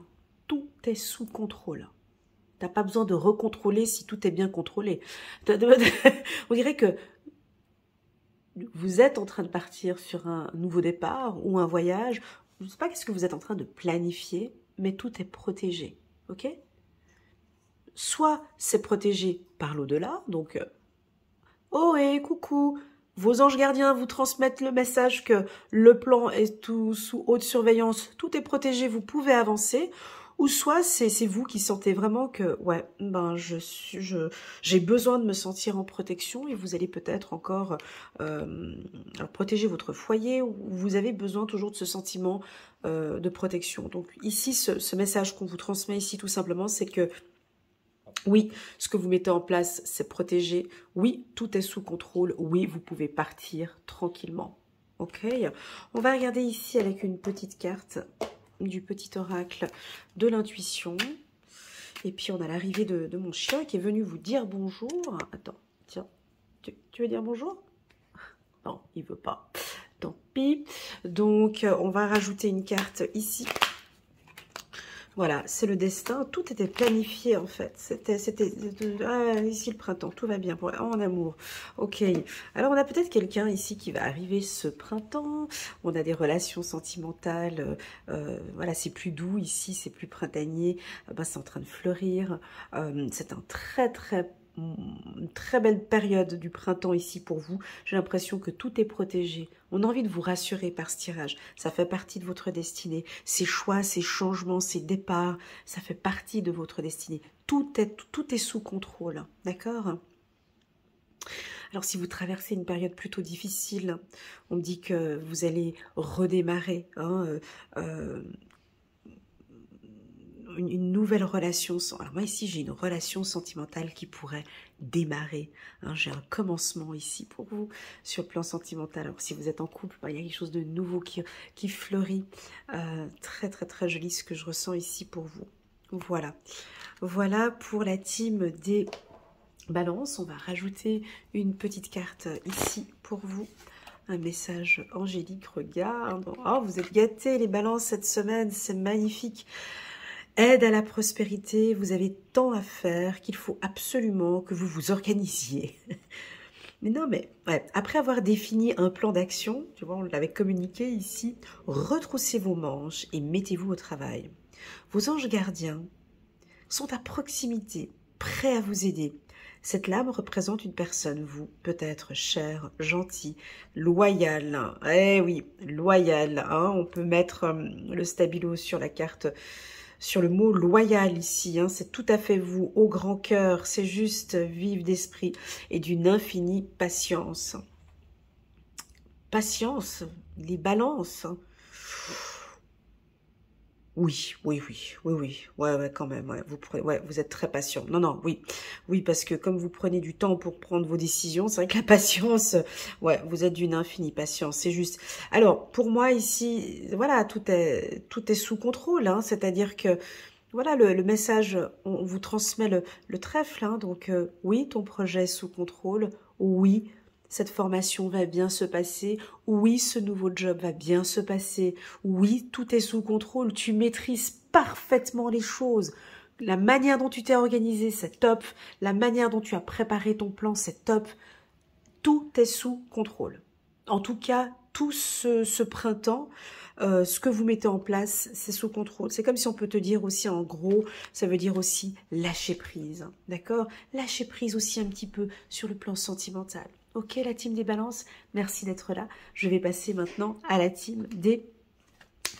Tout est sous contrôle. Tu n'as pas besoin de recontrôler si tout est bien contrôlé. On dirait que vous êtes en train de partir sur un nouveau départ ou un voyage. Je ne sais pas qu'est-ce que vous êtes en train de planifier, mais tout est protégé, ok? Soit c'est protégé par l'au-delà, donc... oh et coucou, vos anges gardiens vous transmettent le message que le plan est tout sous haute surveillance, tout est protégé, vous pouvez avancer. Ou soit c'est vous qui sentez vraiment que ouais, ben j'ai besoin de me sentir en protection et vous allez peut-être encore protéger votre foyer ou vous avez besoin toujours de ce sentiment de protection. Donc ici, ce message qu'on vous transmet ici tout simplement, c'est que oui, ce que vous mettez en place, c'est protégé. Oui, tout est sous contrôle. Oui, vous pouvez partir tranquillement. Ok, on va regarder ici avec une petite carte du petit oracle de l'intuition. Et puis, on a l'arrivée de mon chien qui est venu vous dire bonjour. Attends, tiens, tu veux dire bonjour? Non, il veut pas. Tant pis. Donc, on va rajouter une carte ici. Voilà, c'est le destin. Tout était planifié en fait. C'était ici le printemps. Tout va bien en amour. Ok. Alors on a peut-être quelqu'un ici qui va arriver ce printemps. On a des relations sentimentales. Voilà, c'est plus doux ici, c'est plus printanier. Ben, c'est en train de fleurir. C'est un une très belle période du printemps ici pour vous. J'ai l'impression que tout est protégé. On a envie de vous rassurer par ce tirage. Ça fait partie de votre destinée. Ces choix, ces changements, ces départs, ça fait partie de votre destinée. Tout est sous contrôle. D'accord ? Alors, si vous traversez une période plutôt difficile, on me dit que vous allez redémarrer, hein, une nouvelle relation. Alors moi ici j'ai une relation sentimentale qui pourrait démarrer, hein, j'ai un commencement ici pour vous sur le plan sentimental. Alors si vous êtes en couple, il y a quelque chose de nouveau qui fleurit. Très très très joli ce que je ressens ici pour vous. Voilà, voilà pour la team des balances. On va rajouter une petite carte ici pour vous. Un message angélique, regarde. Oh, vous êtes gâtés les balances cette semaine, c'est magnifique. Aide à la prospérité, vous avez tant à faire qu'il faut absolument que vous vous organisiez. Mais non, mais ouais, après avoir défini un plan d'action, tu vois, on l'avait communiqué ici, retroussez vos manches et mettez-vous au travail. Vos anges gardiens sont à proximité, prêts à vous aider. Cette lame représente une personne, vous, peut-être cher, gentil, loyal. Eh oui, loyal. Hein, on peut mettre le stabilo sur la carte, sur le mot loyal ici, hein, c'est tout à fait vous, au grand cœur, c'est juste vif d'esprit et d'une infinie patience. Patience, les balances. Oui, ouais, quand même, ouais, vous êtes très patient. Non, oui, parce que comme vous prenez du temps pour prendre vos décisions, c'est vrai que la patience, ouais, vous êtes d'une infinie patience, c'est juste. Alors, pour moi ici, voilà, tout est sous contrôle, hein, c'est-à-dire que, voilà, le message, on vous transmet le trèfle, hein, donc oui, ton projet est sous contrôle, oui, cette formation va bien se passer. Oui, ce nouveau job va bien se passer. Oui, tout est sous contrôle. Tu maîtrises parfaitement les choses. La manière dont tu t'es organisé, c'est top. La manière dont tu as préparé ton plan, c'est top. Tout est sous contrôle. En tout cas, tout ce printemps, ce que vous mettez en place, c'est sous contrôle. C'est comme si on peut te dire aussi, en gros, ça veut dire aussi lâcher prise. D'accord ? Lâcher prise aussi un petit peu sur le plan sentimental. Ok, la team des balances, merci d'être là. Je vais passer maintenant à la team des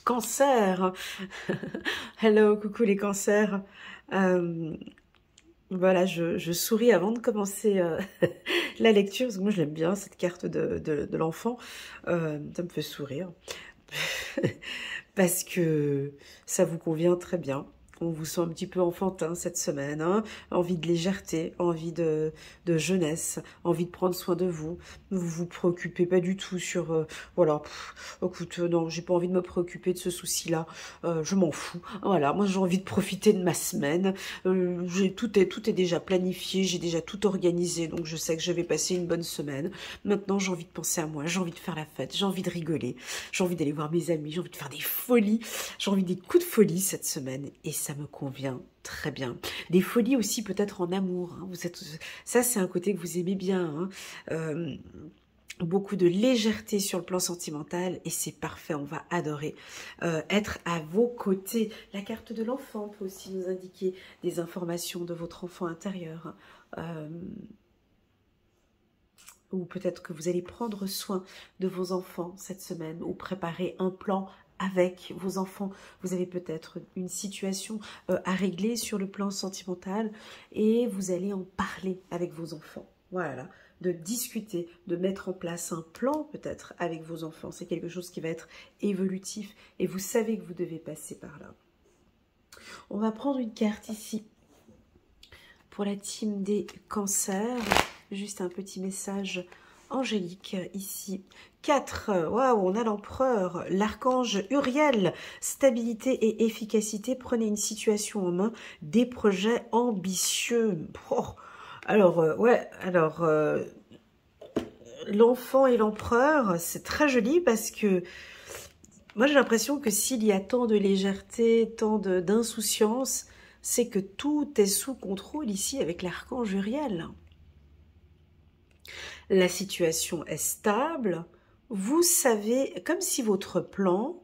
cancers. Hello, coucou les cancers. Voilà, je souris avant de commencer la lecture, parce que moi je l'aime bien, cette carte de l'enfant. Ça me fait sourire. Parce que ça vous convient très bien. On vous sent un petit peu enfantin cette semaine, hein, envie de légèreté, envie de jeunesse, envie de prendre soin de vous. Vous vous préoccupez pas du tout sur, voilà, écoute, non, j'ai pas envie de me préoccuper de ce souci-là, je m'en fous. Voilà, moi j'ai envie de profiter de ma semaine, tout est déjà planifié, j'ai déjà tout organisé, donc je sais que je vais passer une bonne semaine. Maintenant j'ai envie de penser à moi, j'ai envie de faire la fête, j'ai envie de rigoler, j'ai envie d'aller voir mes amis, j'ai envie de faire des folies, j'ai envie des coups de folie cette semaine, et ça me convient très bien. Des folies aussi peut-être en amour, hein. Ça c'est un côté que vous aimez bien, hein. Beaucoup de légèreté sur le plan sentimental et c'est parfait, on va adorer être à vos côtés. La carte de l'enfant peut aussi nous indiquer des informations de votre enfant intérieur, ou peut-être que vous allez prendre soin de vos enfants cette semaine ou préparer un plan avec vos enfants. Vous avez peut-être une situation à régler sur le plan sentimental et vous allez en parler avec vos enfants. Voilà, de discuter, de mettre en place un plan peut-être avec vos enfants. C'est quelque chose qui va être évolutif et vous savez que vous devez passer par là. On va prendre une carte ici pour la team des cancers. Juste un petit message angélique ici. 4, waouh, on a l'empereur, l'archange Uriel, stabilité et efficacité, prenez une situation en main, des projets ambitieux. Oh, alors, l'enfant et l'empereur, c'est très joli parce que moi j'ai l'impression que s'il y a tant de légèreté, tant d'insouciance, c'est que tout est sous contrôle ici avec l'archange Uriel. La situation est stable, vous savez, comme si votre plan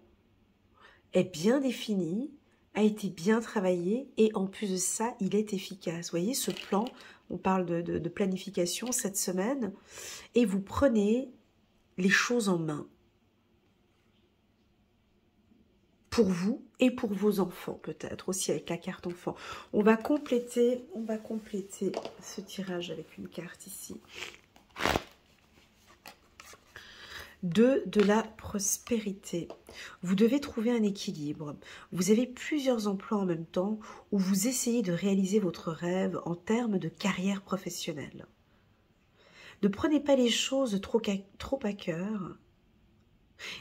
est bien défini, a été bien travaillé et en plus de ça, il est efficace. Vous voyez, ce plan, on parle de planification cette semaine et vous prenez les choses en main pour vous et pour vos enfants peut-être, aussi avec la carte enfant. On va compléter ce tirage avec une carte ici. De la prospérité. Vous devez trouver un équilibre. Vous avez plusieurs emplois en même temps où vous essayez de réaliser votre rêve en termes de carrière professionnelle. Ne prenez pas les choses trop à cœur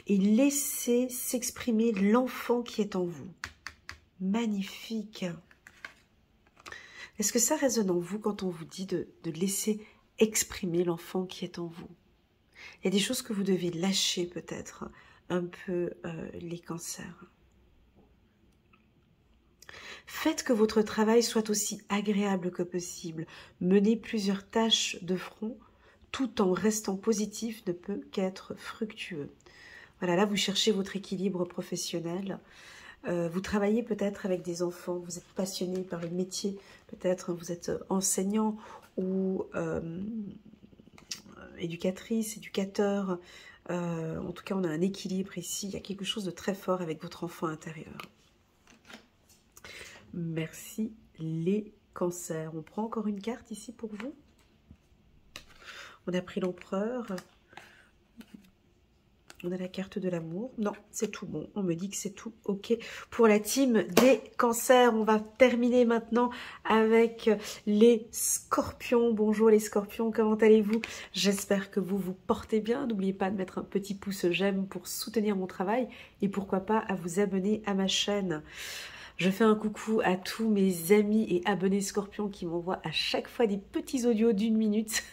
et laissez s'exprimer l'enfant qui est en vous. Magnifique. Est-ce que ça résonne en vous quand on vous dit de laisser exprimer l'enfant qui est en vous? Il y a des choses que vous devez lâcher peut-être un peu les cancers. Faites que votre travail soit aussi agréable que possible. Menez plusieurs tâches de front tout en restant positif ne peut qu'être fructueux. Voilà, là vous cherchez votre équilibre professionnel. Vous travaillez peut-être avec des enfants, vous êtes passionné par le métier, peut-être vous êtes enseignant ou éducatrice, éducateur. En tout cas, on a un équilibre ici. Il y a quelque chose de très fort avec votre enfant intérieur. Merci les cancers. On prend encore une carte ici pour vous. On a pris l'empereur. On a la carte de l'amour. Non, c'est tout bon. On me dit que c'est tout ok pour la team des cancers. On va terminer maintenant avec les scorpions. Bonjour les scorpions, comment allez-vous? J'espère que vous vous portez bien. N'oubliez pas de mettre un petit pouce j'aime pour soutenir mon travail et pourquoi pas à vous abonner à ma chaîne. Je fais un coucou à tous mes amis et abonnés Scorpions qui m'envoient à chaque fois des petits audios d'1 minute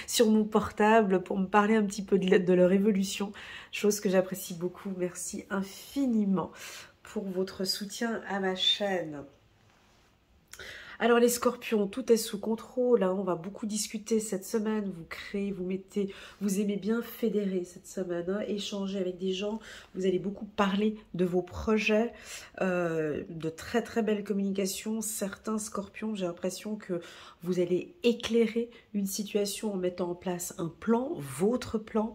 sur mon portable pour me parler un petit peu de leur évolution, chose que j'apprécie beaucoup. Merci infiniment pour votre soutien à ma chaîne. Alors les scorpions, tout est sous contrôle, hein. On va beaucoup discuter cette semaine, vous créez, vous aimez bien fédérer cette semaine, hein, échanger avec des gens, vous allez beaucoup parler de vos projets, de très très belles communications. Certains scorpions, j'ai l'impression que vous allez éclairer une situation en mettant en place un plan, votre plan.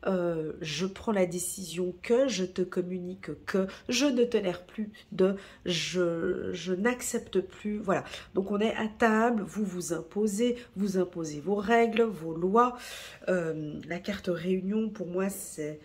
Je prends la décision que, je te communique que, je ne tolère plus de, je n'accepte plus, voilà. Donc on est à table, vous imposez vos règles, vos lois. La carte réunion, pour moi, c'est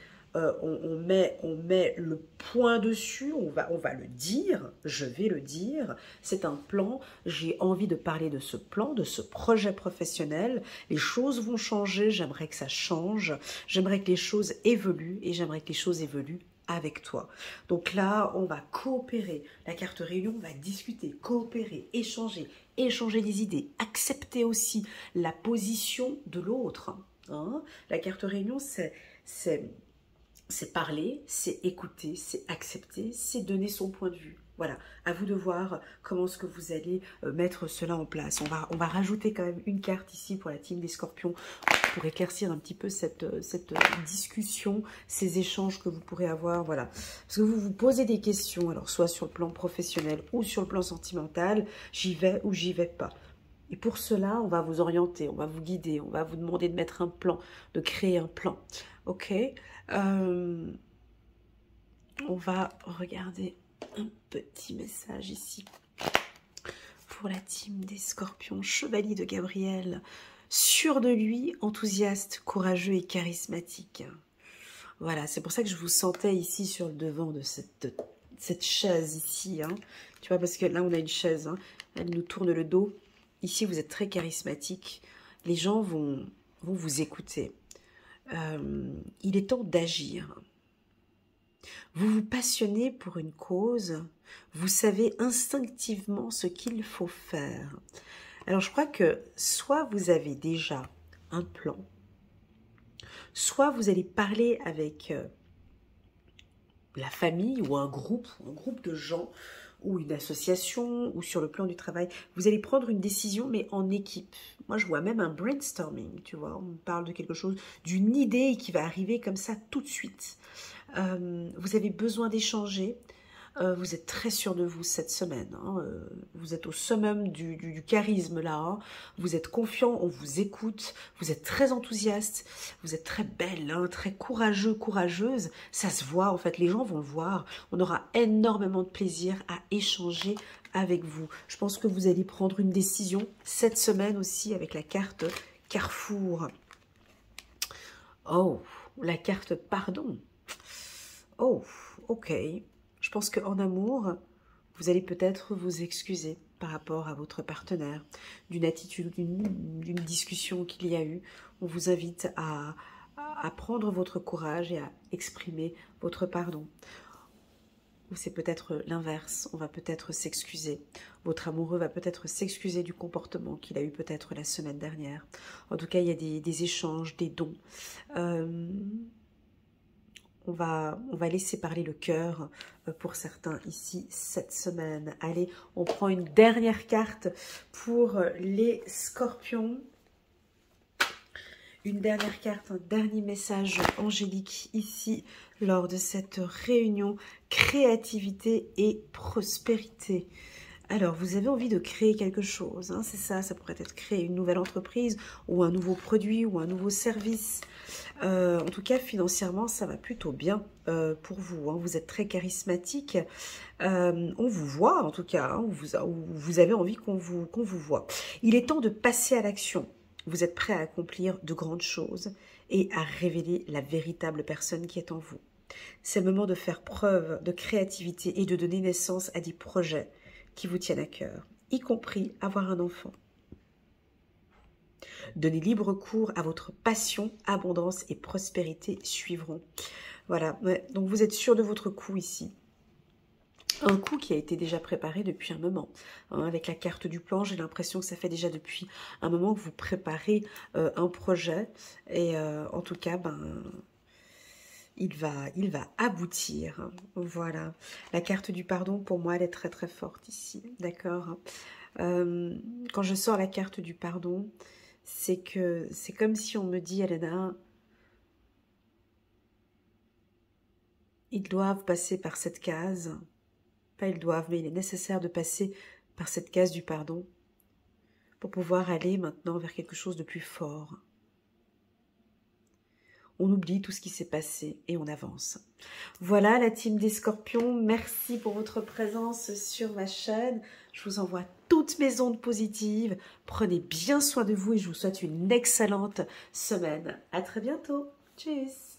on met le point dessus, on va le dire, je vais le dire, c'est un plan, j'ai envie de parler de ce plan, de ce projet professionnel, les choses vont changer, j'aimerais que ça change, j'aimerais que les choses évoluent et j'aimerais que les choses évoluent avec toi. Donc là, on va coopérer. La carte réunion, on va discuter, coopérer, échanger des idées, accepter aussi la position de l'autre. Hein. La carte réunion, c'est parler, c'est écouter, c'est accepter, c'est donner son point de vue. Voilà, à vous de voir comment est-ce que vous allez mettre cela en place. On va rajouter quand même une carte ici pour la team des Scorpions pour éclaircir un petit peu cette discussion, ces échanges que vous pourrez avoir. Voilà, parce que vous vous posez des questions, alors soit sur le plan professionnel ou sur le plan sentimental, j'y vais ou j'y vais pas. Et pour cela, on va vous orienter, on va vous guider, on va vous demander de mettre un plan, de créer un plan. Ok, on va regarder un petit message ici pour la team des Scorpions. Chevalier de Gabriel, sûr de lui, enthousiaste, courageux et charismatique. Voilà, c'est pour ça que je vous sentais ici sur le devant de cette chaise ici. Hein. Tu vois, parce que là, on a une chaise, hein, elle nous tourne le dos. Ici, vous êtes très charismatique. Les gens vont vous écouter. Il est temps d'agir. Vous vous passionnez pour une cause. Vous savez instinctivement ce qu'il faut faire. Alors, je crois que soit vous avez déjà un plan, soit vous allez parler avec la famille ou un groupe de gens, ou une association, ou sur le plan du travail. Vous allez prendre une décision, mais en équipe. Moi, je vois même un brainstorming, tu vois. On parle de quelque chose, d'une idée qui va arriver comme ça tout de suite. Vous avez besoin d'échanger. Vous êtes très sûr de vous cette semaine. Hein. Vous êtes au summum du charisme là. Hein. Vous êtes confiant, on vous écoute. Vous êtes très enthousiaste. Vous êtes très belle, hein, très courageux, courageuse. Ça se voit en fait, les gens vont le voir. On aura énormément de plaisir à échanger avec vous. Je pense que vous allez prendre une décision cette semaine aussi avec la carte Carrefour. Oh, la carte pardon. Oh, ok. Je pense qu'en amour, vous allez peut-être vous excuser par rapport à votre partenaire, d'une attitude, d'une discussion qu'il y a eu. On vous invite à prendre votre courage et à exprimer votre pardon. Ou c'est peut-être l'inverse, on va peut-être s'excuser. Votre amoureux va peut-être s'excuser du comportement qu'il a eu peut-être la semaine dernière. En tout cas, il y a des échanges, des dons. On va laisser parler le cœur pour certains ici cette semaine. Allez, on prend une dernière carte pour les Scorpions. Une dernière carte, un dernier message angélique ici lors de cette réunion créativité et prospérité. Alors, vous avez envie de créer quelque chose, hein, c'est ça, ça pourrait être créer une nouvelle entreprise ou un nouveau produit ou un nouveau service. En tout cas, financièrement, ça va plutôt bien pour vous. Hein. Vous êtes très charismatique. On vous voit, en tout cas. Hein, vous avez envie qu'on vous voit. Il est temps de passer à l'action. Vous êtes prêt à accomplir de grandes choses et à révéler la véritable personne qui est en vous. C'est le moment de faire preuve de créativité et de donner naissance à des projets qui vous tiennent à cœur, y compris avoir un enfant. Donnez libre cours à votre passion, abondance et prospérité suivront. Voilà, ouais, donc vous êtes sûr de votre coup ici. Un coup qui a été déjà préparé depuis un moment. Hein, avec la carte du plan, j'ai l'impression que ça fait déjà depuis un moment que vous préparez un projet. Et en tout cas, il va aboutir. Voilà. La carte du pardon, pour moi, elle est très très forte ici. D'accord. Quand je sors la carte du pardon, c'est comme si on me dit, Elena, ils doivent passer par cette case. Pas ils doivent, mais il est nécessaire de passer par cette case du pardon pour pouvoir aller maintenant vers quelque chose de plus fort. On oublie tout ce qui s'est passé et on avance. Voilà la team des Scorpions. Merci pour votre présence sur ma chaîne. Je vous envoie toutes mes ondes positives. Prenez bien soin de vous et je vous souhaite une excellente semaine. À très bientôt. Tchuss.